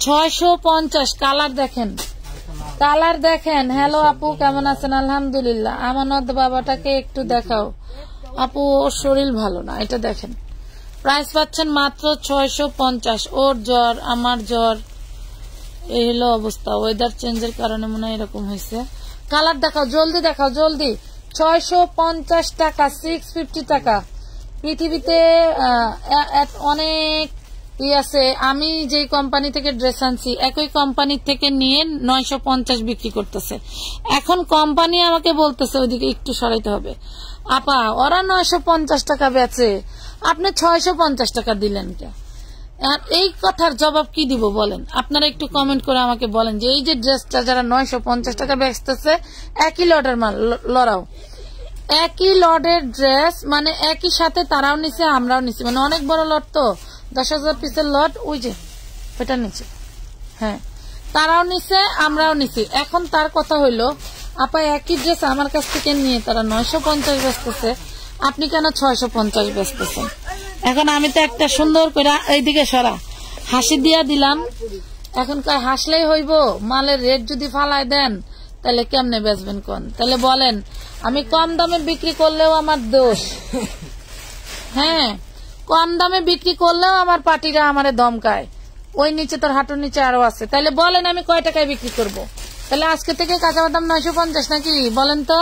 650। কালার দেখেন। হ্যালো আপু কেমন আছেন? আলহামদুলিল্লাহ। আমানত বাবাটাকে একটু দেখাও আপু, ওর শরীর ভালো না। এটা দেখেন প্রাইস পাচ্ছেন মাত্র 650। ওর জ্বর, আমার জ্বর, এই হলো অবস্থা। ওয়েদার চেঞ্জের কারণে মনে হয় এরকম হয়েছে। কালার দেখাও, জলদি দেখাও, জলদি। 650 টাকা, 650 টাকা। পৃথিবীতে অনেক আছে। আমি যে কোম্পানি থেকে ড্রেস আনছি একই কোম্পানি থেকে নিয়ে 950 বিক্রি করতেছে। এখন কোম্পানি আমাকে বলতেছে ওইদিকে একটু সরাইতে হবে। আপা ওরা 950 টাকা বেচে, আপনি 650 টাকা দিলেন কে? আর এই কথার জবাব কি দিব বলেন? আপনারা একটু কমেন্ট করে আমাকে বলেন যে এই যে ড্রেসটা যারা 950 টাকা বেচতেছে, একই লটের মাল, লড়াও একই লটের ড্রেস, মানে একই সাথে তারাও নিছে আমরাও নিছি, মানে অনেক বড় লট তো, 10,000 পিসের লট। ওই যে ওইটা নিচে, হ্যাঁ তারাও নিছে আমরাও নিছি। এখন তার কথা হইলো আপা একই ড্রেস আমার কাছ থেকে নিয়ে তারা 950 বেচতেছে, আপনি কেন 650 বেচতেছেন? এখন আমি তো একটা সুন্দর করে এইদিকে সরা হাসি দিয়া দিলাম। এখন হাসলেই হইব? মালের রেট যদি ফালাই দেন তাহলে কেমনে বেচবেন কোন? তাহলে বলেন আমি কম দামে বিক্রি করলেও আমার দোষ। হ্যাঁ কম দামে বিক্রি করলেও আমার পার্টিরা আমারে দমকায়, ওই নিচে তোর হাঁটুর নিচে আরো আছে। তাহলে বলেন আমি কয় টাকায় বিক্রি করব? তাহলে আজকে থেকে কাঁচা বাদাম 950 নাকি বলেন তো,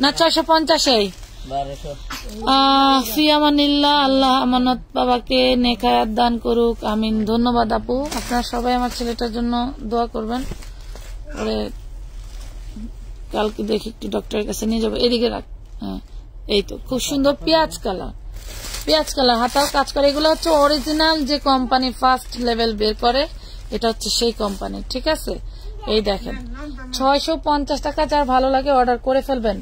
না 650? ফিয়ামানিল্লাহ। আল্লাহ আমানত বাবাকে নেখায়াত দান করুক, আমিন। ধন্যবাদ আপু, আপনারা সবাই আমার ছেলেটার জন্য দোয়া করবেন। ওরে কালকে দেখি একটু ডক্টরের কাছে নিয়ে যাবো। এদিকে রাখ। হ্যাঁ এই তো খুব সুন্দর পেঁয়াজ কালার হাতাও কাজ করে। এগুলো হচ্ছে অরিজিনাল যে কোম্পানি ফার্স্ট লেভেল বের করে, এটা হচ্ছে সেই কোম্পানি, ঠিক আছে? এই দেখেন 650 টাকা। যার ভালো লাগে অর্ডার করে ফেলবেন।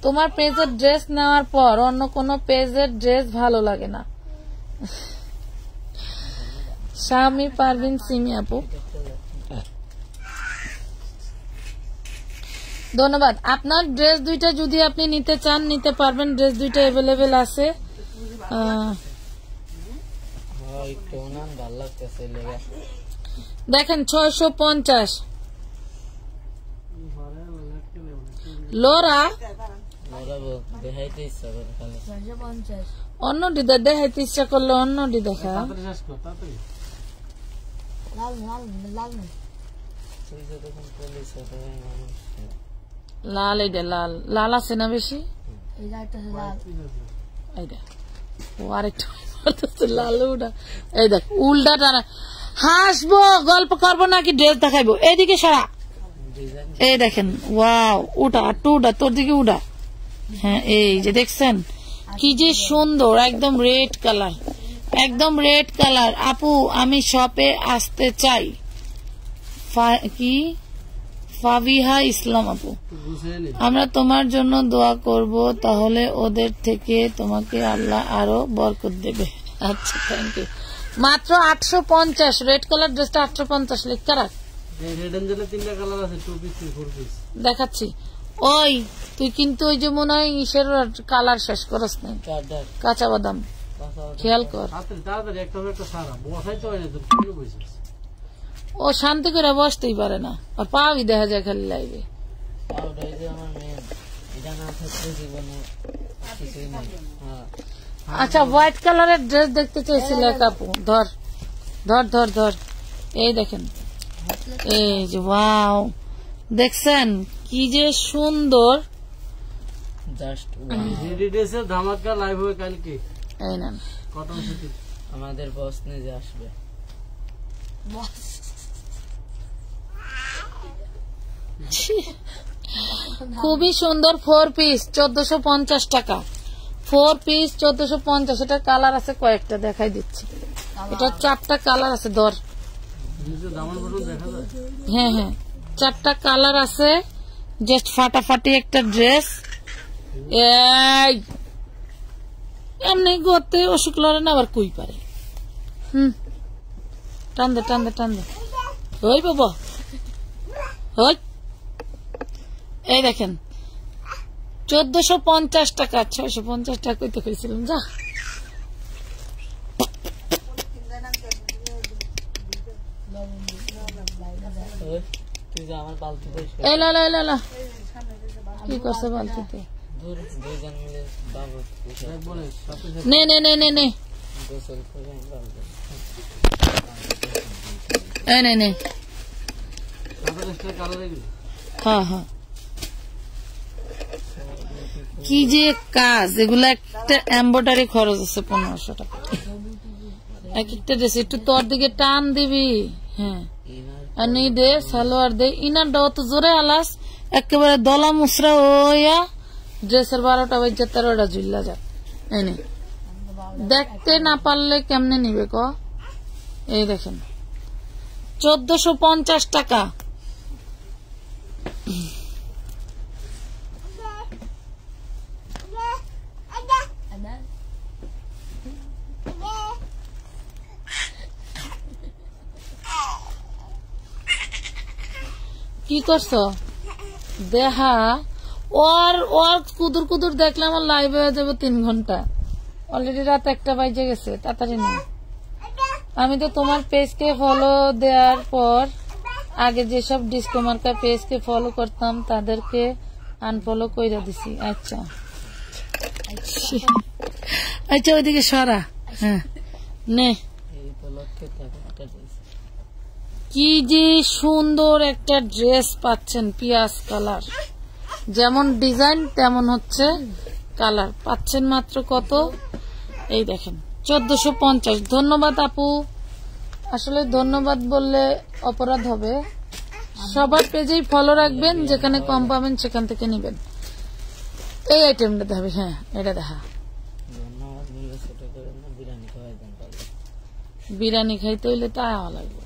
তোমার পেজের ড্রেস নেওয়ার পর অন্য কোনো পেজের ড্রেস ভালো লাগে না। স্বামী পারভিন সিমি আপু, ধন্যবাদ। আপনার ড্রেস দুইটা যদি আপনি নিতে চান নিতে পারবেন, ড্রেস দুইটা অ্যাভেলেবেল আছে। দেখেন 650 লোরা অন্যটি দেখাইতে ইচ্ছা করলে অন্যটি দেখা। তুই যতক্ষণ পুলিশ ততক্ষণ মানুষ লাল, এইটা লাল, লাল আছে না বেশি? এইটা ও আরেকটু লাল উল্টা। এই দেখ উল্টা টানা, হাসবো গল্প করবো নাকি ড্রেস দেখাইবো? এইদিকে সারা, ডিজাইন এই দেখেন ওয়াও, উঠা একটু উঠা, তোর দিকে উঠা। হ্যাঁ এই যে দেখছেন কি যে সুন্দর, একদম রেড কালার, একদম রেড কালার। আপু আমি শপে আসতে চাই। কি ফাবিহা ইসলাম আপু, আমরা তোমার জন্য দোয়া করব, তাহলে ওদের থেকে তোমাকে আল্লাহ আরো বরকত দেবে। আচ্ছা থ্যাংক ইউ। মাত্র 850 রেড কালার ড্রেসটা 850 লিখতে রাখ। রেড এঞ্জেলে 3টা কালার আছে, 2 পিস 4 পিস দেখাচ্ছি। ওই তুই কিন্তু ওই যে মনে হয় ইসের কালার শেষ করস না, কার্ডার কাঁচা বাদাম, খেয়াল কর। তাড়াতাড়ি একটা সারা বসাইতে হয় না, তোর কি বসেছিস? ও শান্তি করে বসতেই পারে না, আর পাওই দেখা যায় খালি লাইভে। পাউডার এই যে আমার মেন, এটা না থাকলে জীবনে কিছুই নাই। হ্যাঁ আচ্ছা হোয়াইট কালারের ড্রেস দেখতে চাইছিলে কাপু, ধর ধর ধর ধর, এই দেখেন, এই যে ওয়াও, দেখছেন কি যে সুন্দর। জাস্ট জিডি ড্রেসের ধামাকা লাইভ হবে কালকে, এই নেন কটন সিটি। আমাদের বস নিজে আসবে। খুবই সুন্দর 4 পিস 1450 টাকা, 4 পিস 1450। এটা কালার আছে কয়েকটা, দেখাই দিচ্ছি। এটা 4টা কালার আছে, ধর। নিচে দামান বটন দেখা যায়। হ্যাঁ হ্যাঁ 4টা কালার আছে, জাস্ট ফাটাফাটি একটা ড্রেস। এই এমনি গতে অসুখ লড়ে না, আবার কই পারে। টান দে টান দে টান দে, ওই বাবা ওই। এই দেখেন 1450 টাকা, 650 টাকা কইতে কইছিলাম যা। তুই যে আমার বালতি এই লা লা লা লা, কি করছে বালতিতে? দূর দুইজন মিলে বাবু বলে সাথে নে নে নে নে নে, গোসল করে বাবু এই নে নে। সাথে কালার এগুলো হ্যাঁ হ্যাঁ কি যে কাজ, এগুলো একটা এমব্রয়ডারি খরচ আছে 1500 টাকা এক একটা ড্রেস। একটু তোর দিকে টান দিবি। হ্যাঁ আর নেই দে সালোয়ার দে, ইনারটাও তো জোরে আলাস, একেবারে দলা মুসরা হইয়া ড্রেসের 12টা বাজে 13টা ঝুল্লা যায়। এনে দেখতে না পারলে কেমনে নিবে ক? এই দেখেন 1450 টাকা। কি করছো দেহা? ওর ওর কুদুর কুদুর দেখলে আমার লাইভে হয়ে যাবে 3 ঘন্টা। অলরেডি রাত 1টা বাজে গেছে, তাড়াতাড়ি নেই। আমি তো তোমার পেজকে ফলো দেওয়ার পর আগে যেসব ডিস্কো মার্কা পেজকে ফলো করতাম তাদেরকে আনফলো কইরা দিছি। আচ্ছা আচ্ছা ওইদিকে সরা। হ্যাঁ নে, এই তো লক্ষ্যে থাকে একটা ড্রেস। কি যে সুন্দর একটা ড্রেস পাচ্ছেন, পিয়াজ কালার, যেমন ডিজাইন তেমন হচ্ছে কালার পাচ্ছেন। মাত্র কত? এই দেখেন 1450। ধন্যবাদ আপু, আসলে ধন্যবাদ বললে অপরাধ হবে। সবার পেজেই ফলো রাখবেন, যেখানে কম পাবেন সেখান থেকে নেবেন। এই আইটেমটা দেখাবে। হ্যাঁ এটা দেখা, ধন্যবাদ বললে ছোট করে না, বিরিয়ানি খাওয়াই দেন পারলে। বিরিয়ানি খাইতে হইলে তা লাগবে।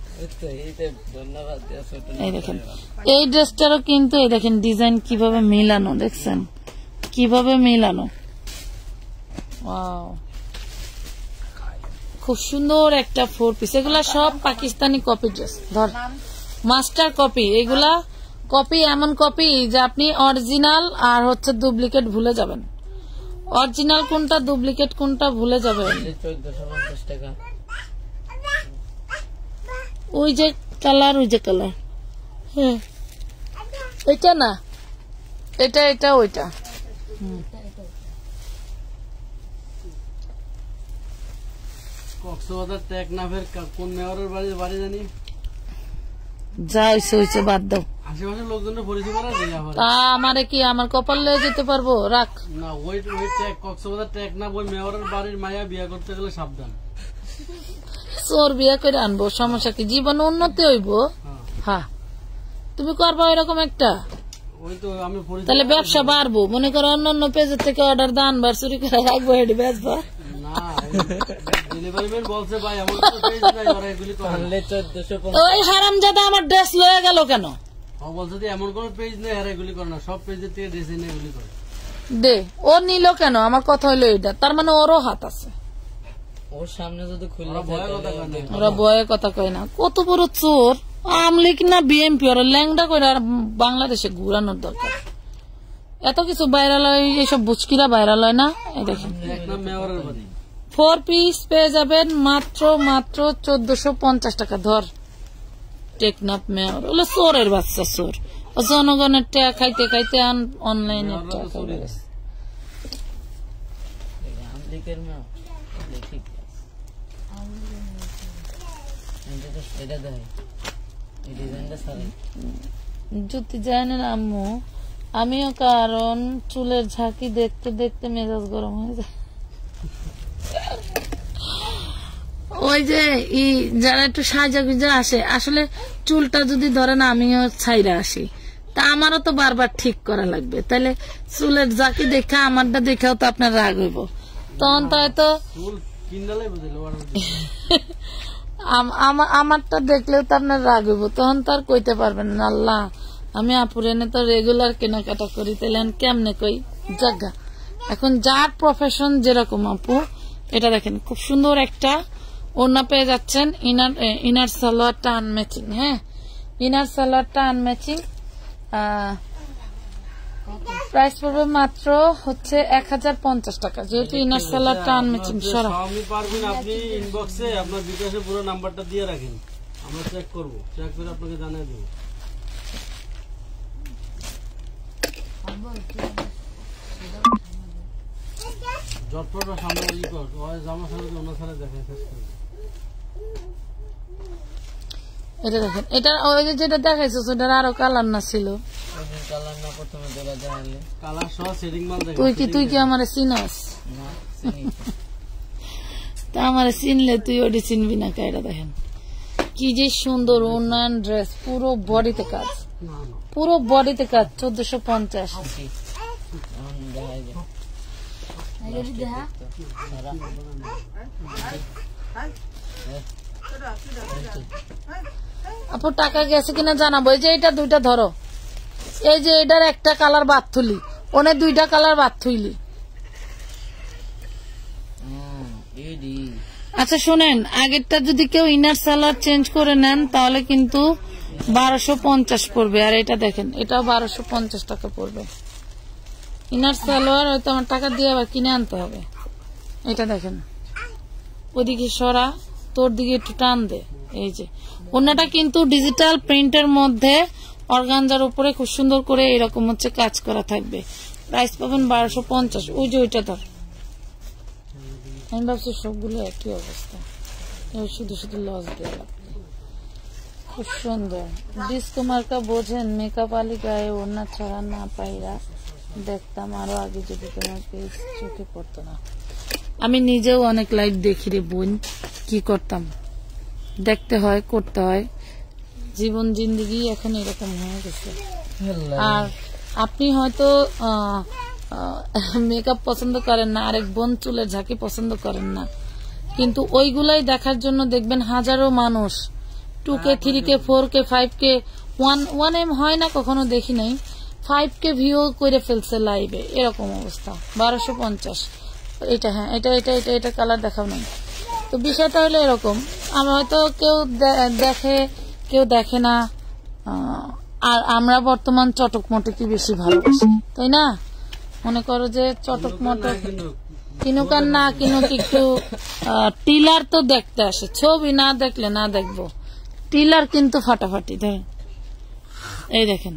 এইতে ধন্যবাদ দেওয়া ছোট না। এই দেখেন এই ড্রেসটারও কিন্তু এই দেখেন ডিজাইন কিভাবে মিলানো, দেখছেন কিভাবে মিলানো। ওয়াও খুব সুন্দর একটা 4 পিস। এগুলা সব পাকিস্তানি কপি ড্রেস, ধর মাস্টার কপি। এগুলা কপি, এমন কপি যে আপনি অরিজিনাল আর হচ্ছে ডুপ্লিকেট ভুলে যাবেন। অরিজিনাল কোনটা ডুপ্লিকেট কোনটা ভুলে যাবেন। 1450 টাকা। ওই যে কালার, ওই যে কালার। হ্যাঁ এটা না, এটা এটা ওইটা। কক্সবাজার টেকনাফের কোন মেয়রের বাড়ি জানি? যা হইছে হইছে, বাদ দাও। আশেপাশের লোকজনের পরিচয় করা যায় আবার। তা আমারে কি আমার কপাল লয়ে যেতে পারবো? রাখ না, ওই ট্যাগ কক্সবাজার ট্যাগ না, ওই মেয়রের বাড়ির মায়া বিয়া করতে গেলে সাবধান। চোর বিয়া করে আনবো, সমস্যা কি? জীবন উন্নতি হইব। হ্যাঁ, তুমি করবা এরকম একটা, ওই তো আমি পরিচয় তাহলে ব্যবসা বাড়বো। মনে করো অন্যান্য পেজের থেকে অর্ডার দান বার চুরি করে রাখবো, এটি বেচবা না। ডেলিভারি ম্যান বলছে ভাই আমার তো পেজ নাই, ওরা এগুলি করে না। 1450 ওই হারামজাদা আমার ড্রেস লয়ে গেল কেন? ও বলছে যে এমন কোন পেজ নেই আর এগুলি করে না, সব পেজের থেকে ড্রেস এনে এগুলি করে। দে, ও নিল কেন? আমার কথা হইলো এটা, তার মানে ওরও হাত আছে। ওর সামনে যদি খুলে ওরা ভয়ের কথা কয় না। ওরা বয়ে কথা কয় না। কত বড় চোর! আমলিক না বিএমপি, ওরা ল্যাংডা করে আর বাংলাদেশে ঘুরানোর দরকার। এত কিছু ভাইরাল হয়, এইসব বুচকিরা ভাইরাল হয় না। এই দেখেন, এক নাম মেয়রের বাড়ি। 4 পিস পেয়ে যাবেন মাত্র 1450 টাকা। ধর, টেকনাফ মেয়র হলো চোরের বাচ্চা, চোর। ও জনগণের টাকা খাইতে খাইতে অনলাইনে টাকা খাইতে গেছে। আমলিকের মেয়ে ঠিক এটা দেয়, এই ডিজাইনটা সারে জ্যোতি জানেন আম্মু, আমিও কারণ চুলের ঝাঁকি দেখতে দেখতে মেজাজ গরম হয়ে যায়। ওই যে যারা একটু সাজা গুজা আসে, আসলে চুলটা যদি ধরেন আমিও ছাইরা আসি, তা আমারও তো বারবার ঠিক করা লাগবে। তাহলে চুলের ঝাঁকি দেখা আমারটা দেখাও তো আপনার রাগ হইব, তখন তো হয়তো আমারটা দেখলেও তো আপনার রাগ হইব, তখন তো আর কইতে পারবেন না। আল্লাহ, আমি আপুর এনে তো রেগুলার কেনাকাটা করি, তাহলে কেমনে কই জাগা। এখন যার প্রফেশন যেরকম আপু, এটা দেখেন খুব সুন্দর একটা ওড়না পেয়ে যাচ্ছেন। ইনার সালোয়ারটা আনম্যাচিং। হ্যাঁ, ইনার সালোয়ারটা আনম্যাচিং। প্রাইস পড়বে মাত্র হচ্ছে 1050 টাকা, যেহেতু ইনার সালোয়ারটা আনম্যাচিং। সরা আপনি পারবেন, আপনি ইনবক্সে আপনার বিকাশে পুরো নাম্বারটা দিয়ে রাখেন, আমরা চেক করব, চেক করে আপনাকে জানিয়ে দেবো। জটপটা সামনে ই কর, ওই জামা সাথে অন্য সাথে দেখায় শেষ করে। এটা দেখেন, এটা ওই যে যেটা দেখাইছো সেটার আরো কালার না ছিল। কালার না, প্রথমে যেটা দেখালে কালার সহ সেটিং মাল দেখেন। তুই কি আমারে চিনস? না চিনি তা আমারে চিনলে তুই ওটি চিনবি না। এটা দেখেন কি যে সুন্দর উন্নয়ন ড্রেস, পুরো বডিতে কাজ, না না পুরো বডিতে কাজ। 1450। এখন দেখাই যায় আপু টাকা গেছে কিনা জানাবো। এই যে এটা দুইটা ধরো, এই যে এটার একটা কালার বাদ থুলি, ওনে দুইটা কালার বাদ থুইলি। আচ্ছা শোনেন, আগেরটা যদি কেউ ইনার সালোয়ার চেঞ্জ করে নেন তাহলে কিন্তু 1250 পড়বে। আর এটা দেখেন, এটাও 1250 টাকা পড়বে। ইনার সালোয়ার হয়তো আমার টাকা দিয়ে আবার কিনে আনতে হবে। এটা দেখেন, ওইদিকে সরা, তোর দিকে একটু টান দে। এই যে ওনাটা কিন্তু ডিজিটাল প্রিন্টের মধ্যে অর্গানজার উপরে খুব সুন্দর করে এরকম হচ্ছে কাজ করা থাকবে। প্রাইস পাবেন 1250। ওই যে ওইটা ধর, আমি ভাবছি সবগুলো একই অবস্থা, শুধু শুধু লস দেওয়া লাগবে। খুব সুন্দর ডিস্কো মার্কা, বোঝেন মেকআপ আলি গায়ে ওড়না ছাড়া না পাইরা দেখতাম আরো আগে, যদি তোমার পেজ চোখে পড়তো না। আমি নিজেও অনেক লাইভ দেখি রে বোন, কি করতাম, দেখতে হয়, করতে হয়। জীবন জিন্দগি এখন এরকম হয়ে গেছে। আর আপনি হয়তো মেকআপ পছন্দ করেন না, আরেক বোন চুলের ঝাঁকি পছন্দ করেন না, কিন্তু ওইগুলাই দেখার জন্য দেখবেন হাজারো মানুষ 2K 3K 4K 5K 1M হয় না, কখনো দেখি নাই, 5K ভিউ করে ফেলছে লাইভে। এরকম অবস্থা। 1250। এটা হ্যাঁ, এটা এটা এটা এটা কালার দেখাও নাই। তো বিষয়টা হলো এরকম, আমরা হয়তো কেউ দেখে কেউ দেখে না। আর আমরা বর্তমান চটক মটকই বেশি ভালোবাসি, তাই না? মনে করো যে চটক মটক কিনুক আর না কিনুক, একটু টিলার তো দেখতে আসে, ছবি না দেখলে না দেখবো, টিলার কিন্তু ফাটাফাটি। ধরেন এই দেখেন,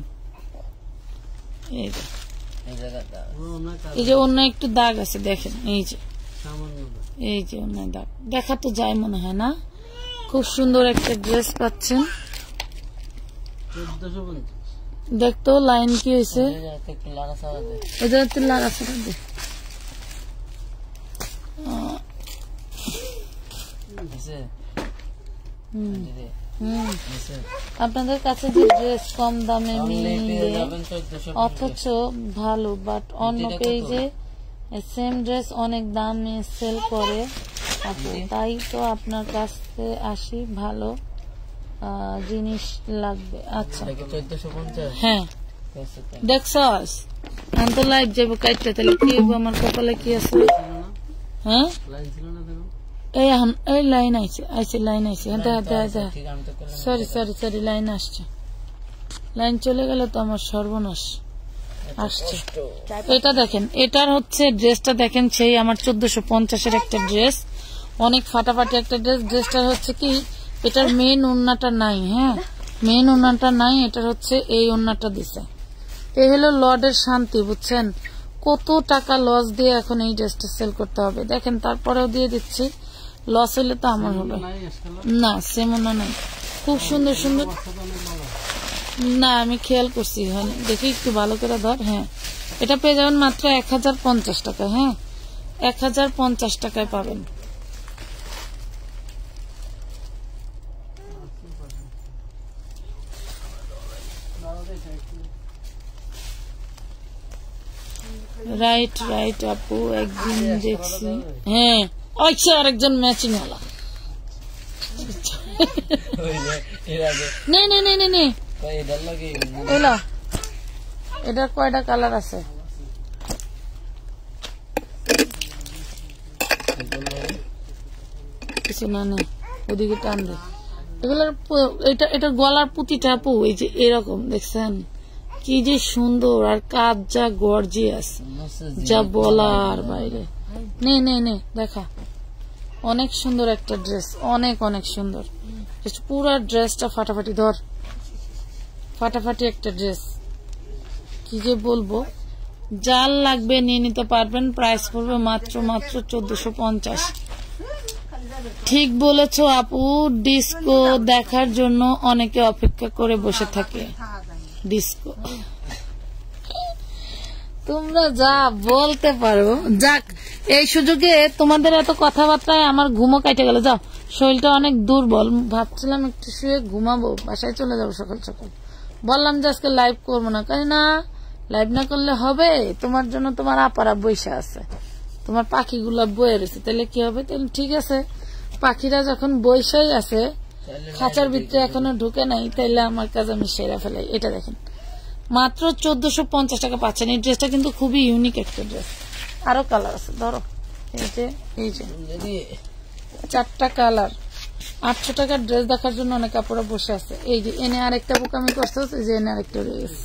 এই যে অন্য একটু দাগ আছে দেখেন, এই যে অন্য দাগ দেখা তো যায় মনে হয় না। খুব সুন্দর একটা ড্রেস পাচ্ছেন, 1450 দেখতো লাইন কি হয়েছে, একটু লাগা সারা দে। এটা একটু লাগাছাড়া দে। দিছে? হুম দিদি, হুম দিছে? আপনাদের কাছে যে ড্রেস কম দামে Only পেয়ে মিলবে যাবেন 1450 অথচ ভালো, বাট অন্য এটা কত? পেজে সেম ড্রেস অনেক দামে সেল করে আপু, তাই তো আপনার কাছে আসি, ভালো জিনিস লাগবে। আচ্ছা দেখো 1450। হ্যাঁ কইছে তাই। দেখছস, আমি তো লাইভ যাবো কাটতে, তাহলে কি হইবো, আমার কপালে কি আছে? হ্যাঁ লাইন ছিল না দেখো। এই এখন এই লাইন আইছে লাইন আইছে, হ্যাঁ দেখা দেখা দেখা, ঠিক আমি তো করলাম। সরি লাইন আসছে, লাইন চলে গেলে তো আমার সর্বনাশ। আসছে এটা দেখেন, এটার হচ্ছে ড্রেসটা দেখেন, সেই আমার 1450-এর একটা ড্রেস, অনেক ফাটাফাটি একটা ড্রেস। ড্রেসটার হচ্ছে কি, এটার মেন ওড়নাটা নাই, হ্যাঁ মেন ওড়নাটা নাই, এটার হচ্ছে এই ওড়নাটা দিছে। এই হলো লর্ডের শান্তি, বুঝছেন? কত টাকা লস দিয়ে এখন এই ড্রেসটা সেল করতে হবে, দেখেন তারপরেও দিয়ে দিচ্ছি, লস হলে তো আমার হবে নাই আজকাল না, সেম ওড়না নাই, খুব সুন্দর সুন্দর। না আমি খেয়াল করছি, হ্যাঁ দেখি একটু ভালো করে ধর। হ্যাঁ এটা পেয়ে যাবেন মাত্র 1050 টাকা, হ্যাঁ 1050 টাকায় পাবেন। রাইট রাইট আপু, একদিন দেখছি, হ্যাঁ আচ্ছা আরেকজন ম্যাচিং ওয়ালা, ওই যে এর আগে নে নে নে নে নে কই এটার লাগে এলা, এটার কয়টা কালার আছে? কিছু না নেই, ওদিকে টান দে এগুলার। এটার গলার পুঁতিটা আপু এই যে এরকম, দেখছেন কি যে সুন্দর, আর কাজ যা গর্জিয়াস, যা বলার বাইরে। নে নে নে দেখা, অনেক সুন্দর একটা ড্রেস, অনেক অনেক সুন্দর, পুরো ড্রেসটা ফাটাফাটি, ধর ফাটাফাটি একটা ড্রেস, কি যে বলবো। জাল লাগবে নিয়ে নিতে পারবেন, প্রাইস পড়বে মাত্র 1450। ঠিক বলেছো আপু, ডিস্কো দেখার জন্য অনেকে অপেক্ষা করে বসে থাকে। ডিস্কো তোমরা যা বলতে পারো, যাক এই সুযোগে তোমাদের এত কথাবার্তায় আমার ঘুমও কাটে গেল। যাও, শরীরটা অনেক দুর্বল, ভাবছিলাম একটু শুয়ে ঘুমাবো, বাসায় চলে যাবো সকাল সকাল। বললাম যে আজকে লাইভ করবো না, কারণ না লাইভ না করলে হবে, তোমার জন্য তোমার আপারা বৈশা আছে, তোমার পাখিগুলা বয়ে রয়েছে, তাহলে কি হবে? তাহলে ঠিক আছে, পাখিরা যখন বৈশাই আছে, খাঁচার ভিতরে এখনো ঢুকে নাই, তাইলে আমার কাজ আমি সেরা ফেলাই। এটা দেখেন মাত্র 1450 টাকা পাচ্ছেন। এই ড্রেসটা কিন্তু খুবই ইউনিক একটা ড্রেস, আরো কালার আছে, ধরো এই যে 4টা কালার। 800 টাকার ড্রেস দেখার জন্য অনেক কাপড়া বসে আছে। এই যে এনে আরেকটা বুক আমি করতে, এই যে এনে আরেকটা ড্রেস।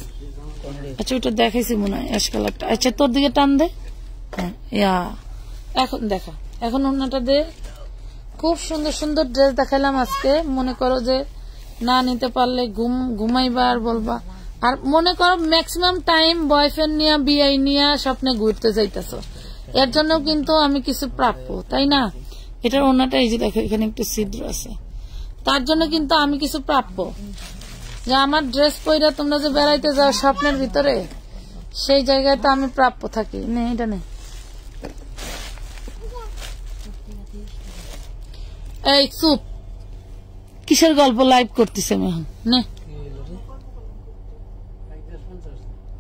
আচ্ছা ওইটা দেখাইছি মনে হয়, অ্যাশ কালারটা। আচ্ছা তোর দিকে টান দে, হ্যাঁ এখন দেখা, এখন অন্যটা দে। খুব সুন্দর সুন্দর ড্রেস দেখাইলাম আজকে, মনে করো যে না নিতে পারলে ঘুমাইবা আর বলবা। আর মনে করো ম্যাক্সিমাম টাইম বয়ফ্রেন্ড নিয়ে বিয়ে নিয়ে স্বপ্নে ঘুরতে যাইতেছ, এর জন্য কিন্তু আমি কিছু প্রাপ্য, তাই না? এটার অন্যটা এই যে দেখো, এখানে একটু ছিদ্র আছে, তার জন্য কিন্তু আমি কিছু প্রাপ্য। যে আমার ড্রেস পইরা তোমরা যে বেড়াইতে যাও স্বপ্নের ভিতরে, সেই জায়গায় তো আমি প্রাপ্য থাকি। নে এটা নেই, এই চুপ, কিসের গল্প লাইভ করতেছে আমি এখন? নে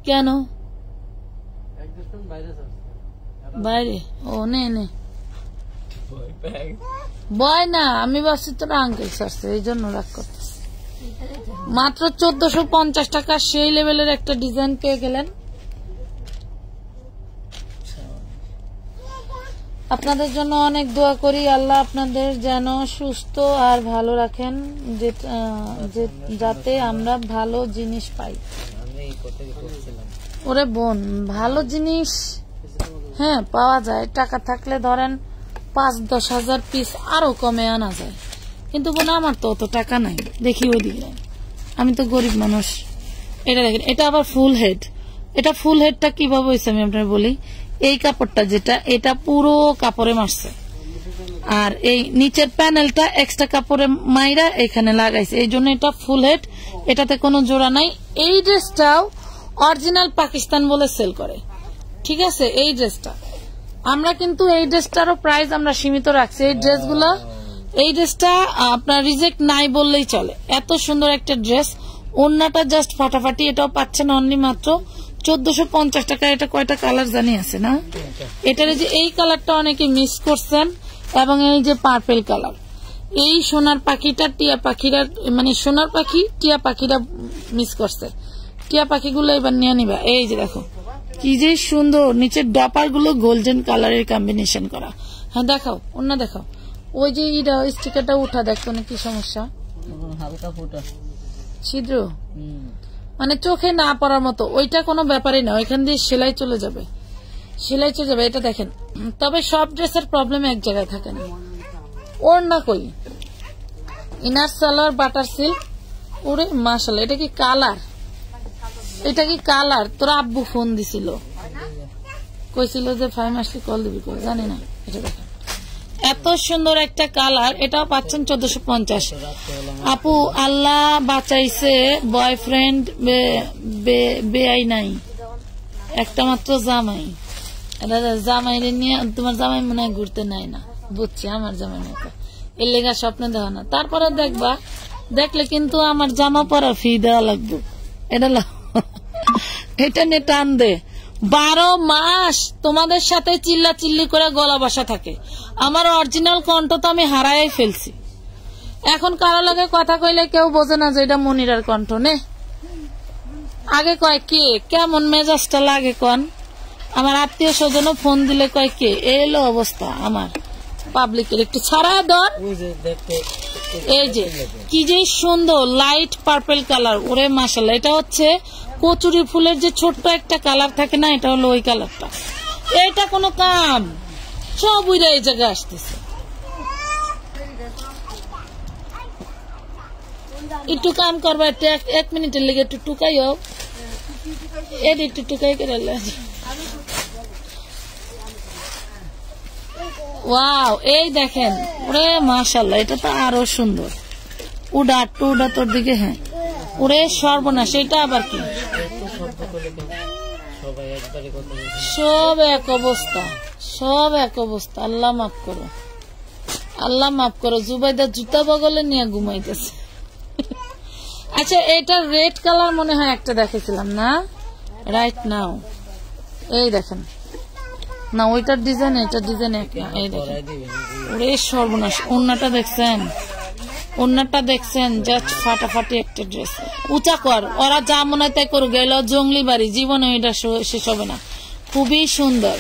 কেন বাইরে? ও নে নে, বয় না, আমি ভাবছি তোরা আঙ্কেল সারছে, এই জন্য রাগ করতেছে। মাত্র 1450 টাকা সেই লেভেলের একটা ডিজাইন পেয়ে গেলেন। আপনাদের জন্য অনেক দোয়া করি, আল্লাহ আপনাদের যেন সুস্থ আর ভালো রাখেন, যাতে আমরা ভালো জিনিস পাই। ওরে বোন, ভালো জিনিস হ্যাঁ পাওয়া যায়, টাকা থাকলে ধরেন 5-10 হাজার পিস আরো কমে আনা যায়, কিন্তু বোন আমার তো অত টাকা নাই। দেখি ওইদিকে, আমি তো গরিব মানুষ। এটা দেখেন, এটা আবার ফুল হেড। এটা ফুল হেডটা কিভাবে হয়েছে আমি আপনার বলি। এই কাপড়টা যেটা, এটা পুরো কাপড়ে মারছে, আর এই নিচের প্যানেলটা এক্সট্রা কাপড়ে মাইরা এখানে লাগাইছে, এই জন্য এটা ফুল হেড, এটাতে কোনো জোড়া নাই। এই ড্রেসটাও অরিজিনাল পাকিস্তান বলে সেল করে, ঠিক আছে। এই ড্রেসটা আমরা কিন্তু এই ড্রেসটারও প্রাইস আমরা সীমিত রাখছি। এই ড্রেসগুলো, এই ড্রেসটা আপনার রিজেক্ট নাই বললেই চলে, এত সুন্দর একটা ড্রেস। ওড়নাটা জাস্ট ফাটাফাটি, এটাও পাচ্ছেন অনলি মাত্র 1450 টাকা। এটা কয়টা কালার জানি আছে না, এটার যে এই কালারটা অনেকে মিস করছেন, এবং এই যে পার্পেল কালার, এই সোনার পাখিটা টিয়া পাখিরা, মানে সোনার পাখি টিয়া পাখিরা মিস করছে। টিয়া পাখিগুলো এবার নিয়ে নিবা। এই যে দেখো কি যে সুন্দর, নিচের ডপার গুলো গোল্ডেন কালারের কম্বিনেশন করা। হ্যাঁ দেখাও, অন্য দেখাও। ওই যে স্টিকারটা উঠা, দেখো না কি সমস্যা, হালকা ফুটা ছিদ্র, মানে চোখে না পড়ার মতো। ওইটা কোনো ব্যাপারই না, ওইখান দিয়ে সেলাই চলে যাবে, সেলাই চলে যাবে। এটা দেখেন, তবে সব ড্রেসের প্রবলেম এক জায়গায় থাকে না। ওড়না কই, ইনার সালোয়ার বাটার সিল্ক, ওরে মাশাআল্লাহ। এটা কি কালার, এটা কি কালার? তোর আব্বু ফোন দিছিল, কইছিল যে 5 মাসে কল দিবি, জানি না। এটা দেখেন এত সুন্দর একটা কালার, এটাও পাচ্ছেন 1450। আপু আল্লাহ বাঁচাইছে, বয়ফ্রেন্ড বেআই নাই, একটা মাত্র জামাই। জামাই নিয়ে তোমার জামাই মনে হয় ঘুরতে নাই না, বুঝছি, আমার জামাই মতো এর লেগা স্বপ্নে দেওয়া না। তারপরে দেখবা, দেখলে কিন্তু আমার জামা পরার ফি দেওয়া লাগবে। এটা নিয়ে টান দে, 12 মাস তোমাদের সাথে চিল্লা চিল্লি করে গলা বসা থাকে। আমার অরিজিনাল কণ্ঠ তো আমি হারাই ফেলছি। এখন কারো লাগে কথা কইলে কেউ বোঝে না যে এটা মনিরার কণ্ঠ। নে আগে কয় কে, কেমন মেজাজটা লাগে কন। আমার আত্মীয় স্বজনও ফোন দিলে কয় কে, এলো অবস্থা আমার পাবলিকের। একটু ছাড়া দর। এই যে কি যে সুন্দর লাইট পার্পেল কালার, ওরে মাশাআল্লাহ। এটা হচ্ছে কচুরি ফুলের যে ছোট্ট একটা কালার থাকে না, এটা হলো ওই কালারটা। এটা কোনো কাম, সব উইরা এই জায়গায় আসতেছে। একটু কাম করবা, এক মিনিটের লেগে একটু টুকাই হোক, একটু টুকাই করে। ওয়াও, এই দেখেন, ওরে মাশাআল্লাহ, এটা তো আরো সুন্দর। উডা তোর দিকে, হ্যাঁ ওরে সর্বনাশ। এটা আবার কি, সব এক অবস্থা, সব এক অবস্থা। আল্লাহ মাফ করো, আল্লাহ মাফ করো। জুবাইদা জুতা বগলে নিয়ে ঘুমাইতেছে। আচ্ছা, এটা রেড কালার মনে হয় একটা দেখেছিলাম না, রাইট নাও। এই দেখেন না, ওইটার ডিজাইন এটার ডিজাইন এক না। এই দেখেন, ওরে সর্বনাশ। ওড়নাটা দেখছেন, ওড়নাটা দেখছেন, জাস্ট ফাটাফাটি একটা ড্রেস। উঁচা কর, ওরা যা মনে হয় তাই করুক, গেল জঙ্গলি বাড়ি, জীবনে এটা শেষ হবে না। খুবই সুন্দর।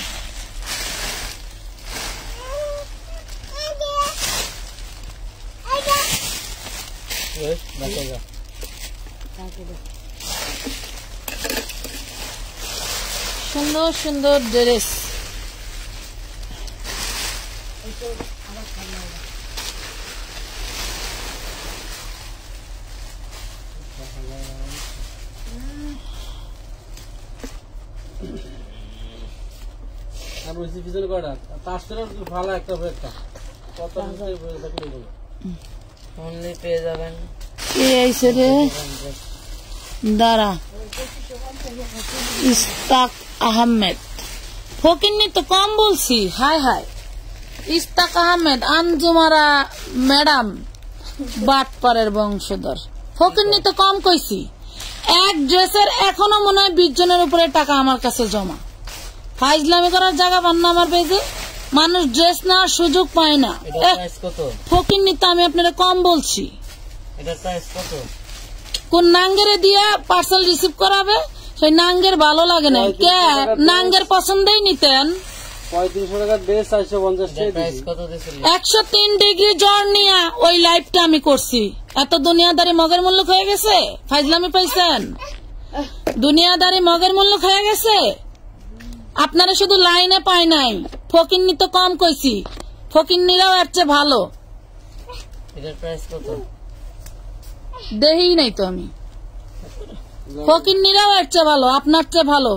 সুন্দর সুন্দর ড্রেস। ভালো একটা পেয়ে যাবেন। দাঁড়া, ইস্তাক আহমেদ ফকিন্নি তো কম বলছি। হায় হায়, ইস্তাক আহমেদ আঞ্জুমারা ম্যাডাম বাটপাড়ের বংশধর। ফকিন্নি তো কম কইছি। এক ড্রেসের এখনো মনে হয় 20 জনের উপরে টাকা আমার কাছে জমা। ফাইজলামি করার জায়গা পান না আমার পেজে, মানুষ ড্রেস নেওয়ার সুযোগ পায় না। ফকিন্নি তো আমি আপনারা কম বলছি। কোন নাঙ্গেরে দিয়া পার্সেল রিসিভ করাবে, সেই নাঙ্গের ভালো লাগে না। কে নাঙ্গের পছন্দই নিতেন। 103 ডিগ্রি জ্বর নিয়ে ওই লাইভটা আমি করছি। এত দুনিয়াদারি মগের মূল্য হয়ে গেছে, ফাইজলামি পাইছেন। দুনিয়াদারি মগের মূল্য হয়ে গেছে। আপনারা শুধু লাইনে পাই নাই, ফকিন্নি তো কম কইছি। ফকিন্নিরাও এর চেয়ে ভালো। দেহি নাই তো আমি। ফকিন্নিরাও এর চেয়ে ভালো, আপনার চেয়ে ভালো।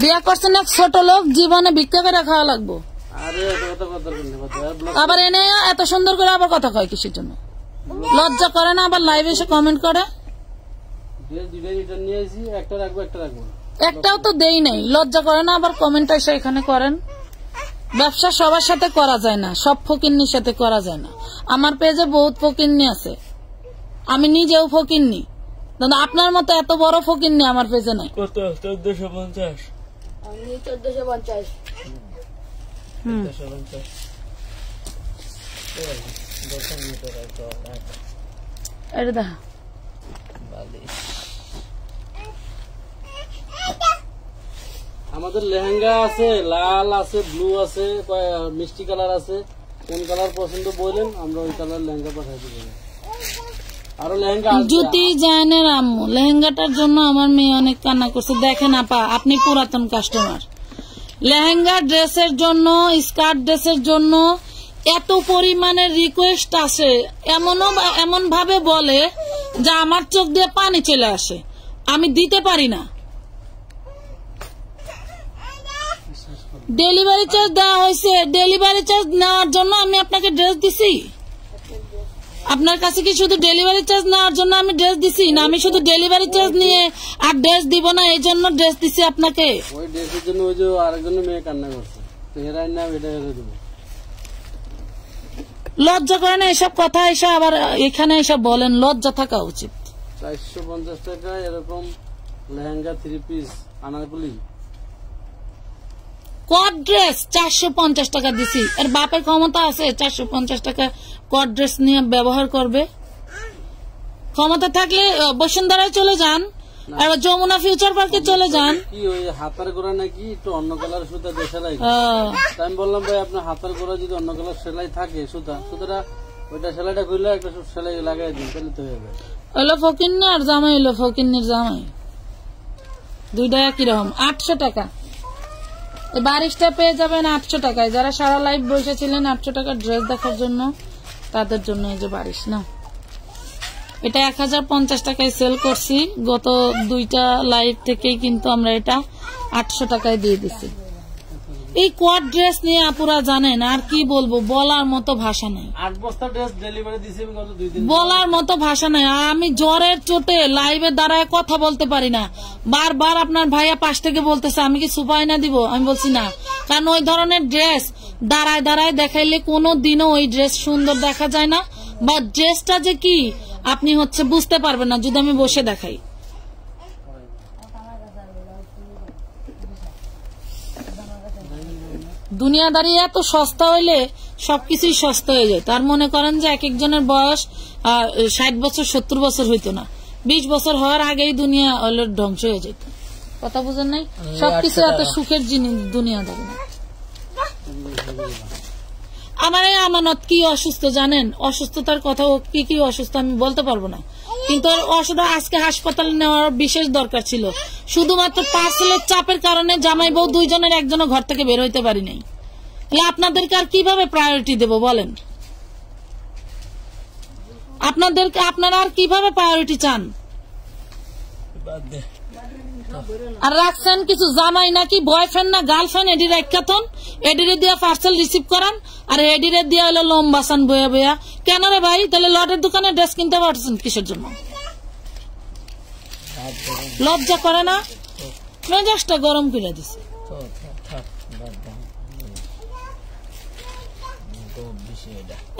বিয়া করছেন এক ছোট লোক, জীবনে ভিক্ষা করে খাওয়া লাগবো। আরে এত কথা কথা বলতে পারবে আবার এনে এত সুন্দর করে আবার কথা কয় কিসের জন্য? লজ্জা করে না আবার লাইভে এসে কমেন্ট করে? দুইটা রিটার্ন নিয়ে আসি, একটা রাখবো একটা রাখবো না। একটাও তো দেই নাই, লজ্জা করে না আবার কমেন্ট এসে এখানে করেন? ব্যবসা সবার সাথে করা যায় না, সব ফকিন্নির সাথে করা যায় না। আমার পেজে বহুত ফকিন্নি আছে, আমি নিজেও ফকিন্নি, কিন্তু আপনার মতো এত বড় ফকিন্নি আমার পেজে নাই। কত? 1450। আমি 1450। 1450 দোকান নিতে রাখো। এটা দেখা বালিশ আমাদের লেহেঙ্গা আছে, লাল আছে, ব্লু আছে, মিষ্টি কালার আছে। কোন কালার পছন্দ বললেন, আমরা ওই কালার লেহেঙ্গা পাঠাই দিব। আরো লেহেঙ্গা আসবে। জ্যোতি জানের আম্মু লেহেঙ্গাটার জন্য আমার মেয়ে অনেক কান্না করছে। দেখেন আপা, আপনি পুরাতন কাস্টমার, লেহেঙ্গা ড্রেসের জন্য, স্কার্ট ড্রেসের জন্য এত পরিমাণের রিকোয়েস্ট আসে, এমন ভাবে বলে যে আমার চোখ দিয়ে পানি চলে আসে, আমি দিতে পারি না। ডেলিভারি চার্জ দেওয়া হয়েছে, ডেলিভারি চার্জ নেওয়ার জন্য আমি আপনাকে ড্রেস দিছি? আপনার কাছে কি শুধু ডেলিভারি চার্জ নেওয়ার জন্য আমি ড্রেস দিছি? না আমি শুধু ডেলিভারি চার্জ নিয়ে আর ড্রেস দিব না এই জন্য ড্রেস দিছি আপনাকে? ওই ড্রেসের জন্য ওই যে আরেকজন মেয়ে কান্না করছে, তো এরাই নাম এটা হেরে দেবো। লজ্জা করে না এসব কথা এসে আবার এখানে এসে বলেন? লজ্জা থাকা উচিত। 450 টাকা এরকম লেহেঙ্গা 3 পিস আনারকলি কট ড্রেস 450 টাকা দিছি। এর বাপের ক্ষমতা আছে 450 টাকা কট ড্রেস নিয়ে ব্যবহার করবে? ক্ষমতা থাকলে বসুন্ধরায় চলে যান, আর যমুনা ফিউচার পার্কে চলে যান। কি ওই হাতার গোড়া নাকি একটু অন্য কালার সুতা দিয়ে সেলাই? আমি বললাম ভাই আপনার হাতার গোড়া যদি অন্য কালার সেলাই থাকে, সুতাটা ওইটা সেলাইটা খুললে একটা সেলাই লাগাই দিন, তাহলে তো হয়ে যাবে। এলো ফকিন্নি আর জামাই এলো ফকিন্নির জামাই, দুইটা একই রকম। 800 টাকা এই বারিশটা পেয়ে যাবেন 800 টাকায়। যারা সারা লাইভ বসেছিলেন 800 টাকার ড্রেস দেখার জন্য, তাদের জন্য এই যে বারিশ না। এটা 1050 টাকায় সেল করছি, গত 2টা লাইভ থেকেই কিন্তু আমরা এটা 800 টাকায় দিয়ে দিছি। এই কোয়াড ড্রেস নিয়ে আপুরা জানেন আর কি বলবো, বলার মতো ভাষা নাই। 8 বস্তা ড্রেস ডেলিভারি দিছি আমি গত 2 দিন। বলার মতো ভাষা নাই। আমি জ্বরের চোটে লাইভে দাঁড়ায় কথা বলতে পারি না। বারবার আপনার ভাইয়া পাশ থেকে বলতেছে আমি কি সুপাইনা দিব, আমি বলছি না, কারণ ওই ধরনের ড্রেস দাঁড়ায় দাঁড়ায় দেখাইলে কোনো দিনও ওই ড্রেস সুন্দর দেখা যায় না, বা ড্রেসটা যে কি আপনি বুঝতে পারবেন না যদি আমি বসে দেখাই। দুনিয়াদারি এত সস্তা হইলে সবকিছুই সস্তা হয়ে যায়। তার মনে করেন যে এক একজনের বয়স 60 বছর 70 বছর হইতো না, 20 বছর হওয়ার আগেই দুনিয়া ধ্বংস হয়ে যেত। কথা বুঝেন নাই? সবকিছু এত সুখের জিনিস দুনিয়াদারি না। আমার এই আমানত কি অসুস্থ জানেন? অসুস্থতার কথা, ও কি কি অসুস্থ আমি বলতে পারবো না, কিন্তু আজকে হাসপাতালে নেওয়ার বিশেষ দরকার ছিল। শুধুমাত্র পার্সেলের চাপের কারণে জামাই বউ দুইজনের একজনও ঘর থেকে বের হইতে পারি নাই। তাহলে আপনাদেরকে আর কিভাবে প্রায়োরিটি দেব বলেন? আপনারা আর কিভাবে প্রায়োরিটি চান? আর রাখছেন কিছু জামাই নাকি বয়ফ্রেন্ড না গার্লফ্রেন্ড, এডির একখাতন এডিরে দিয়ে পার্সেল রিসিভ করান, আর এডিরে দিয়ে হলো লম্বাসান বয়া বয়া। কেন রে ভাই? তাহলে লটের দোকানে ড্রেস কিনতে পারছেন কিসের জন্য? লজ্জা করে না? মেজাজটা গরম করে দিছে।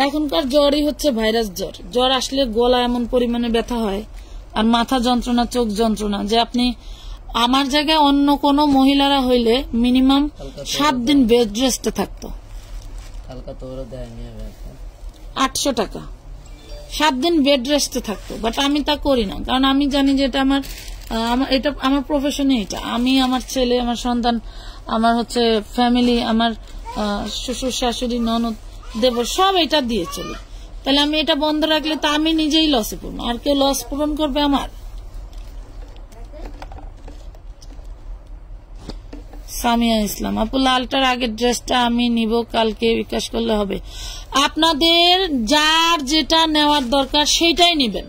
এখনকার জ্বরই হচ্ছে ভাইরাস জ্বর। জ্বর আসলে গলা এমন পরিমাণে ব্যথা হয় আর মাথা যন্ত্রণা, চোখ যন্ত্রণা, যে আপনি আমার জায়গায় অন্য কোন মহিলারা হইলে মিনিমাম 7 দিন বেড রেস্টে থাকতো। 800 টাকা 7 দিন বেড রেস্টে থাকতো, বাট আমি তা করি না, কারণ আমি জানি যে এটা আমার প্রফেশনে, এটা আমি, আমার ছেলে, আমার সন্তান, আমার ফ্যামিলি, আমার শ্বশুর শাশুড়ি, ননদ, দেবর সব এটা দিয়ে চলি। তাহলে আমি এটা বন্ধ রাখলে তা আমি নিজেই লসে পড়বো, আর কেউ লস পূরণ করবে আমার? সামিয়া ইসলাম আপু, লালটার আগের ড্রেসটা আমি নিব, কালকে বিকাশ করলে হবে। আপনাদের যার যেটা নেওয়ার দরকার সেইটাই নিবেন,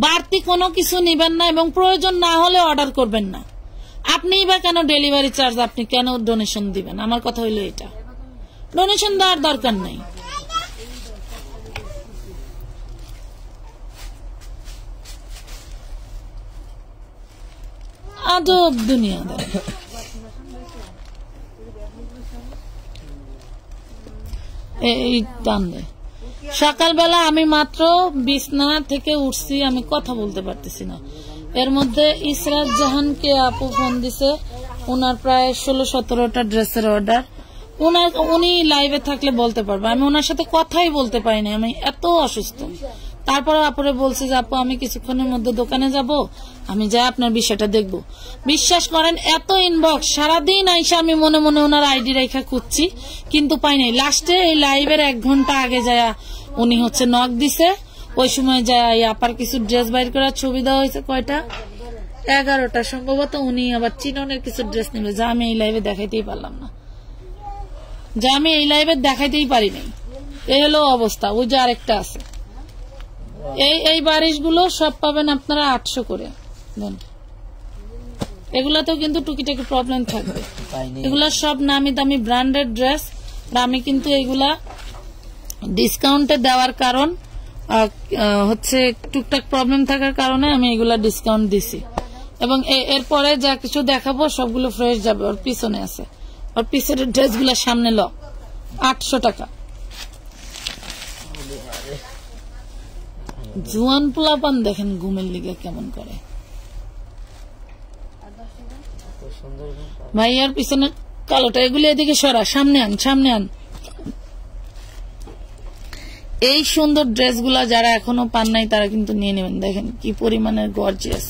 বাড়তি কোনো কিছু নিবেন না, এবং প্রয়োজন না হলে অর্ডার করবেন না। আপনি বা কেন ডেলিভারি চার্জ, আপনি কেন ডোনেশন দিবেন? আমার কথা হইলো এটা, ডোনেশন দেওয়ার দরকার নাই। আজব দুনিয়াদার। এই টান দেয়। সকালবেলা আমি মাত্র বিছনা থেকে উঠছি, আমি কথা বলতে পারতেছি না। এর মধ্যে ইসরাত জাহানকে আপু ফোন দিছে, ওনার প্রায় 16-17টা ড্রেসের অর্ডার। উনি লাইভে থাকলে বলতে পারবে, আমি ওনার সাথে কথাই বলতে পারি না, আমি এত অসুস্থ। তারপরে আপুরে বলছি যে আপু আমি কিছুক্ষণের মধ্যে দোকানে যাব, আমি যাই আপনার বিষয়টা দেখব। বিশ্বাস করেন এত ইনবক্স সারাদিন আইসা আমি মনে মনে ওনার আইডি রেখা খুঁজছি, কিন্তু পাই নাই। লাস্টে এই লাইভের 1 ঘন্টা আগে যায় উনি হচ্ছে নক দিছে, ওই সময় যায় আপার কিছু ড্রেস বাইর করার ছবি দেওয়া হয়েছে। কয়টা? 11টা সম্ভবত। উনি আবার চিননের কিছু ড্রেস নেবে, যা আমি এই লাইভে দেখাইতেই পারলাম না, যা আমি এই লাইভে দেখাইতেই পারি নাই। এই হলো অবস্থা। ওই যে আরেকটা আছে। এই বারিশগুলো সব পাবেন আপনারা 800 করে। এগুলাতেও কিন্তু টুকিটাকি প্রবলেম থাকবে। এগুলা সব নামি দামি ব্র্যান্ডেড ড্রেস। আমি কিন্তু এগুলা ডিসকাউন্টে দেওয়ার কারণ হচ্ছে টুকটাক প্রবলেম থাকার কারণে আমি এগুলা ডিসকাউন্ট দিছি। এবং এরপরে যা কিছু দেখাবো সবগুলো ফ্রেশ যাবে। ওর পিছনে আছে, ওর পিছনের ড্রেসগুলো সামনে ল 800 টাকা। জুয়ান পোলাপান দেখেন ঘুমের লিগে কেমন করে। ভাইয়ার পিছনে কালোটা, এগুলি এদিকে সরা, সামনে আন, সামনে আন। এই সুন্দর ড্রেসগুলা যারা এখনো পান নাই তারা কিন্তু নিয়ে নেবেন। দেখেন কি পরিমাণের গর্জিয়াস।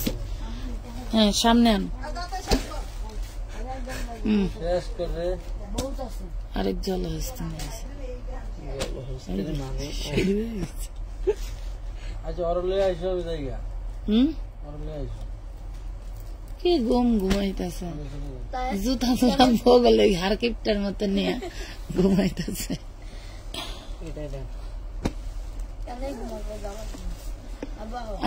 হ্যাঁ, সামনে আন। আরেক জল হস্তে কি ঘুমাইতেছে, জুতা জুতা বগলে হারকিপটার মতো নিয়ে ঘুমাইতেছে।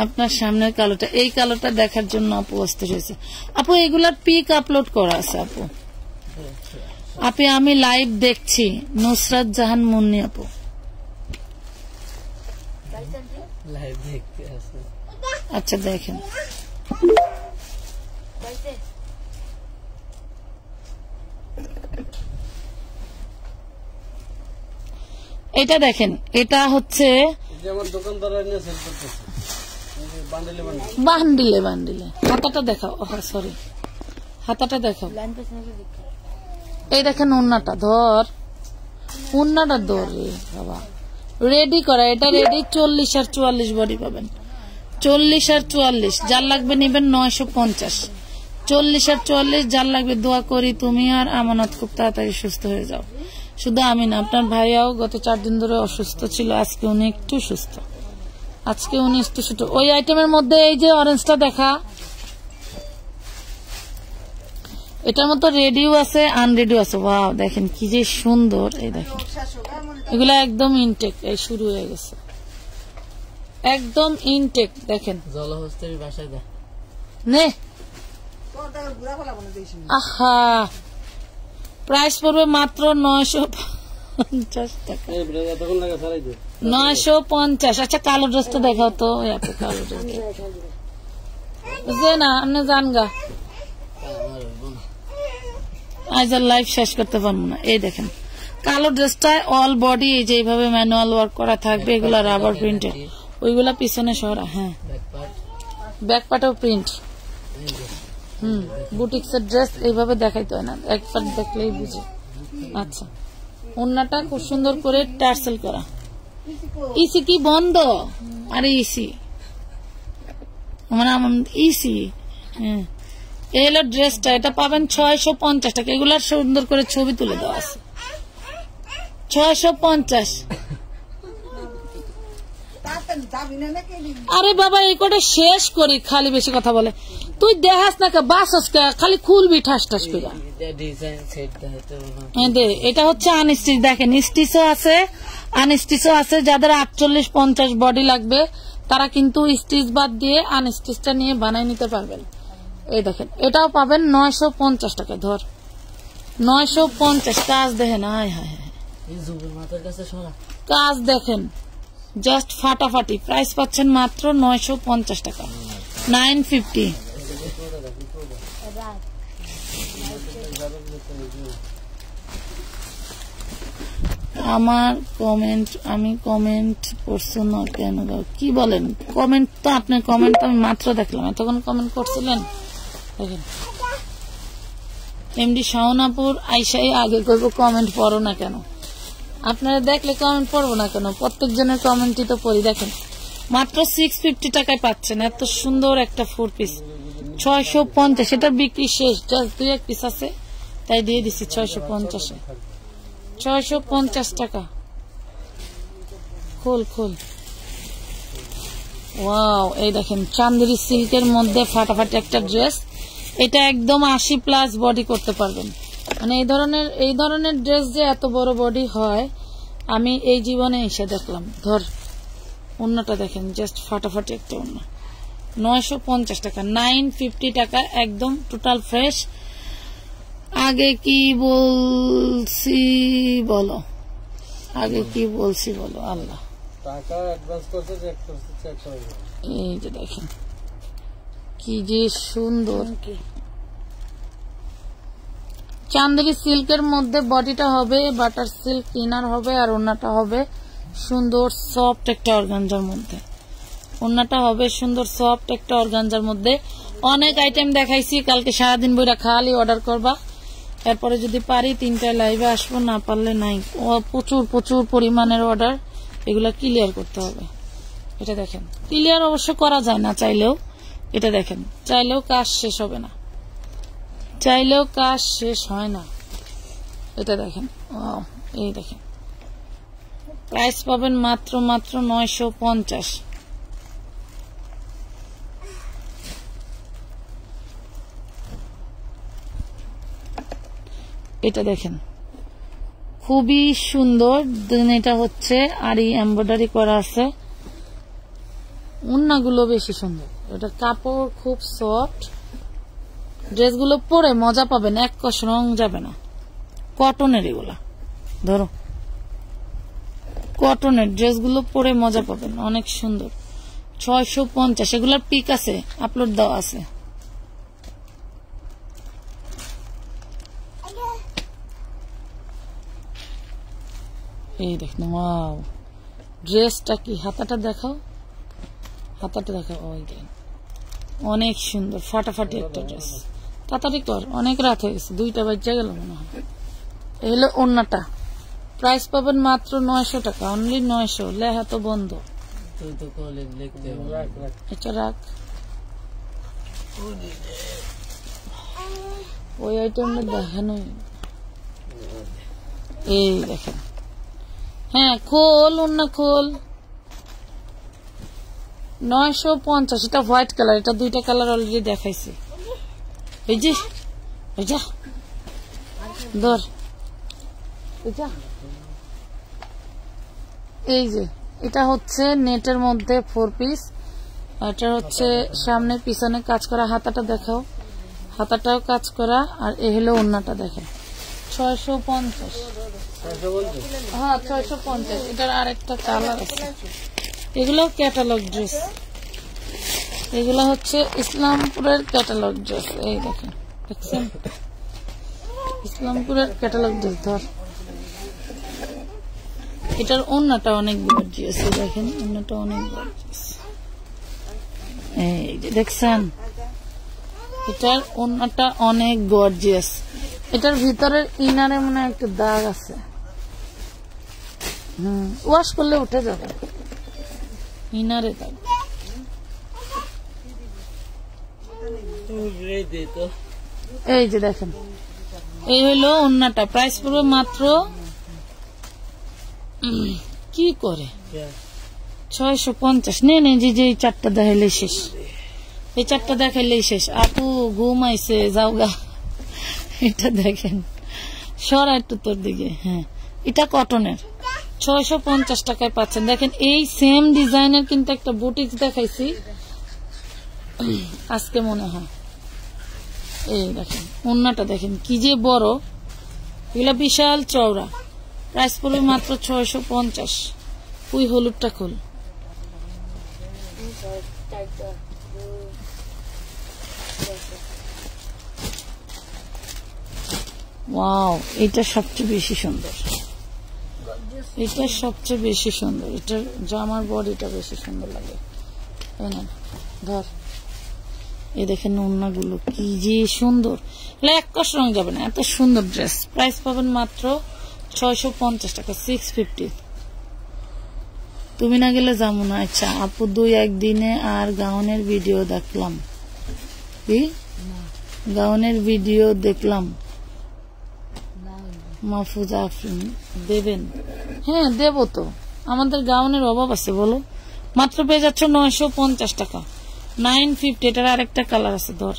আপনার সামনের কালোটা, এই কালোটা দেখার জন্য আপু অস্থির হয়েছে। আপু এগুলার পিক আপলোড করা আছে আপু। আমি লাইভ দেখছি। নুসরাত জাহান মুন্নি আপু লাইভ দেখতে আছে। আচ্ছা দেখেন, এটা দেখেন, এটা হচ্ছে বান্ডিলে বান্ডিলে। হাতাটা দেখাও, সরি হাতাটা দেখাও। এই দেখেন উন্নাটা ধর, উন্নাটা ধর রে বাবা, রেডি করা। এটা রেডি 40 আর 44 বডি পাবেন। 40 আর 44 যার লাগবে নিবেন 950। 40 আর 44 যার লাগবে। দোয়া করি তুমি আর আমানত খুব তাড়াতাড়ি সুস্থ হয়ে যাও। শুধু আমি না, আপনার ভাইয়াও গত 4 দিন ধরে অসুস্থ ছিল, আজকে উনি একটু সুস্থ। আজকে উনি একটু সুস্থ। ওই আইটেমের মধ্যে এই যে অরেঞ্জটা দেখা, এটার মতো রেডিও আছে, আনরেডিও আছে। ওয়াও দেখেন কি যে সুন্দর। এই দেখেন এগুলা একদম ইনটেক, এই শুরু হয়ে গেছে একদম ইনটেক। দেখেন জলহস্তের বাসায় দে নে। আহা, প্রাইস পড়বে মাত্র 950 টাকা। 950। আচ্ছা কালো ড্রেসটা দেখাও তো। কালো ড্রেস বুঝলে না, আপনি জান গা, আজ আর লাইভ শেষ করতে পারবো না। এই দেখেন কালো ড্রেসটা অল বডি এই যে এইভাবে ম্যানুয়াল ওয়ার্ক করা থাকবে। এগুলা রাবার প্রিন্টেড, ওইগুলা পিছনে সরা। হ্যাঁ, ব্যাক পার্টেও প্রিন্ট। বুটিক্সের ড্রেস এইভাবে দেখাইতে হয় না, একবার দেখলেই বুঝে। আচ্ছা, ওন্নাটা খুব সুন্দর করে টার্সেল করা। ইসি কি বন্ধ? আরে ইসি মানে ইসি। হ্যাঁ, এই হলো ড্রেসটা। এটা পাবেন 650 টাকা। এগুলার সুন্দর করে ছবি তুলে দেওয়া আছে। 650। আরে বাবা এই কটা শেষ করি, খালি বেশি কথা বলে। তুই দেখাস না বাসস খালি খুলবি ঠাস ঠাস করে। এটা হচ্ছে আনস্টিচ। দেখেন স্টিচও আছে, আনস্টিচও আছে। যাদের 48-50 বডি লাগবে তারা কিন্তু স্টিচ বাদ দিয়ে আনস্টিচটা নিয়ে বানাই নিতে পারবেন। এই দেখেন এটাও পাবেন 950 টাকা। ধর 950 কাজ দেখেন। হায় হায় হায়, এই জুবের মাথার কাছে সরা কাজ দেখেন জাস্ট ফাটাফাটি। প্রাইস পাচ্ছেন মাত্র 950 টাকা, 950। আমার কমেন্ট আমি কমেন্ট করছো না কেন? কি বলেন? কমেন্ট তো আপনার কমেন্ট আমি মাত্র দেখলাম, এতক্ষণ কমেন্ট করছিলেন। দেখেন এমডি শাওনাপুর আইসাই আগে কইব কমেন্ট পড়ো না কেন? আপনারা দেখলে কমেন্ট পড়বো না কেন? প্রত্যেকজনের কমেন্টই তো পড়ি। দেখেন মাত্র 650 টাকায় পাচ্ছেন এত সুন্দর একটা 4 পিস। 650, এটার বিক্রি শেষ, জাস্ট 2-1 পিস আছে তাই দিয়ে দিচ্ছি 650-এ। 650 টাকা। খোল খোল। ওয়াও, এই দেখেন চান্দেরি সিল্কের মধ্যে ফাটাফাটি একটা ড্রেস। এটা একদম 80+ বডি করতে পারবেন। মানে এই ধরনের ড্রেস যে এত বড় বডি হয় আমি এই জীবনে এসে দেখলাম। ধর ওন্নাটা দেখেন, জাস্ট ফাটাফাটি একটা ওন্না। 950 টাকা, 950 টাকা, একদম টোটাল ফ্রেশ। আগে কি বলছি বলো, আগে কি বলছি বলো? আল্লাহ, টাকা অ্যাডভান্স করছে, চেক করছে, চেক করে দিও। এই যে দেখেন কি যে সুন্দর চান্দেরি সিল্কের মধ্যে। বডিটা হবে বাটার সিল্ক ইনার হবে, আর ওন্নাটা হবে সুন্দর সফট একটা অর্গানজার মধ্যে। ওন্নাটা হবে সুন্দর সফট একটা অর্গানজার মধ্যে। অনেক আইটেম দেখাইছি, কালকে সারাদিন বইরা খালি অর্ডার করবা। এরপরে যদি পারি 3টায় লাইভে আসবো, না পারলে নাই। প্রচুর প্রচুর পরিমাণের অর্ডার, এগুলা ক্লিয়ার করতে হবে। এটা দেখেন ক্লিয়ার অবশ্য করা যায় না চাইলেও। এটা দেখেন চাইলেও কাজ শেষ হবে না, চাইলেও কাজ শেষ হয় না। এটা দেখেন, এই দেখেন প্রাইস পাবেন মাত্র 950। এটা দেখেন খুবই সুন্দর। এটা হচ্ছে আর এই এমব্রয়ডারি করা আছে। ওন্নাগুলো বেশি সুন্দর, এটা কাপড় খুব সফট। ড্রেসগুলো পরে মজা পাবেন, এক কষ রং যাবে না। কটনের এগুলা, ধরো কটনের ড্রেসগুলো পরে মজা পাবেন, অনেক সুন্দর। 650, এগুলার পিক আছে, আপলোড দেওয়া আছে। এই দেখুন, ওয়াও ড্রেসটা কি, হাতাটা দেখাও, হাতাটা দেখাও। ওই দেখেন অনেক সুন্দর ফাটাফাটি একটা ড্রেস। তাড়াতাড়ি কর, অনেক রাত হয়ে গেছে, 2টা বাজে গেল মনে হয়। এই হলো ওন্নাটা। প্রাইস পাবেন মাত্র 900 টাকা, অনলি 900। লেহা তো বন্ধ, তুই তো কলে লিখতে এটা রাখ। ওই আইটেমটা দেখানো, এই দেখেন। হ্যাঁ খোল, ওন্না খোল। 950, এটা হোয়াইট কালার। এটা 2টা কালার অলরেডি দেখাইছি। এই যে এই যা ধর, এই যে এটা হচ্ছে নেটের মধ্যে 4 পিস। এটা হচ্ছে সামনে পিছনে কাজ করা। হাতাটা দেখাও, হাতাটাও কাজ করা। আর এ হলো ওন্নাটা দেখেন, 650। হ্যাঁ 650। এটার আরেকটা কালার আছে। এগুলো ক্যাটালগ ড্রেস, এগুলো হচ্ছে ইসলামপুরের ক্যাটালগ ড্রেস। এই দেখেন, দেখছেন ইসলামপুরের ক্যাটালগ ড্রেস। ধর এটার ওন্নাটা অনেক গর্জিয়াস, দেখেন ওন্নাটা অনেক গর্জিয়াস। এই যে দেখছেন, এটার ওন্নাটা অনেক গর্জিয়াস। এটার ভিতরের ইনারে মনে হয় একটা দাগ আছে, ওয়াশ করলে উঠে যাবে ইনারে দাগ। এই যে দেখেন, এই হলো ওন্নাটা। প্রাইস পড়বে মাত্র, কি করে 650। নে জি যে 4টা দেখাইলেই শেষ, এই 4টা দেখাইলেই শেষ। আপু ঘুমাইছে, যাও গা। এটা দেখেন, সরা একটু তোর দিকে। হ্যাঁ এটা কটনের, 650 টাকায় পাচ্ছেন। দেখেন এই সেম ডিজাইনের কিন্তু একটা বুটিক্স দেখাইছি আজকে মনে হয়। এই দেখেন ওন্নাটা দেখেন কি যে বড়, এগুলা বিশাল চওড়া। প্রাইস পড়বে মাত্র 650। ওই হলুদটা খুল। চারটা ওয়াও, এটা সবচেয়ে বেশি সুন্দর, এটা সবচেয়ে বেশি সুন্দর, এটা জামার বডিটা বেশি সুন্দর লাগে। এই না ধর, এই দেখেন ওড়নাগুলো কি যে সুন্দর, এক কষ রং যাবে না, এত সুন্দর ড্রেস। প্রাইস পাবেন মাত্র 650 টাকা, 650। তুমি না গেলে যাবো না। আচ্ছা আপু, 2-1 দিনে আর গাউনের ভিডিও দেখলাম, কি গাউনের ভিডিও দেখলাম, মাহফুজা আফরিন দেবেন? হ্যাঁ দেবো তো, আমাদের গাউনের অভাব আছে বলো। মাত্র পেয়ে যাচ্ছ 950 টাকা, 950। এটার আরেকটা কালার আছে, ধর।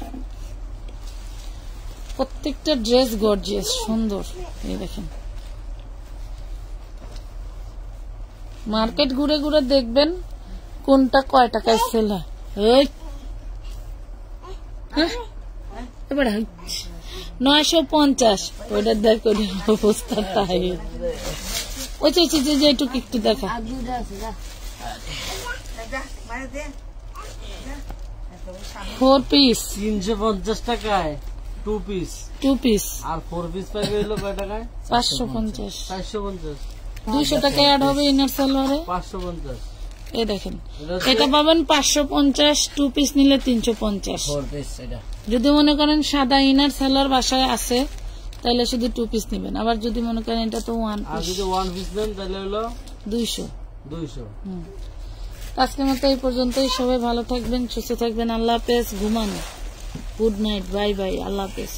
প্রত্যেকটা ড্রেস গর্জিয়াস সুন্দর। এই দেখেন, মার্কেট ঘুরে ঘুরে দেখবেন কোনটা কয় টাকায় সেল হয়। এবার 950, ওইটা দেখ, ওইটা অবস্থা তাই। ওই যেটুকু একটু দেখা, 4 পিস 350 টাকায় 2 পিস, 2 পিস, আর 4 পিস পাইবে হলো কয় টাকায়? 550। 450, 200 টাকা অ্যাড হবে ইনার সালোয়ারে। 550। এই দেখেন, এটা পাবেন 550, 2 পিস নিলে 350। 4 পিস এটা। যদি মনে করেন সাদা ইনার সালোয়ার বাসায় আছে তাহলে শুধু 2 পিস নেবেন, আবার যদি মনে করেন এটা তো 1 আর পিস, যদি 1 পিস নেন তাহলে হলো 200। 200। আজকের মতো এই পর্যন্তই। সবাই ভালো থাকবেন, সুস্থ থাকবেন। আল্লাহ হাফেজ, ঘুমান, গুড নাইট, বাই বাই, আল্লাহ হাফেজ।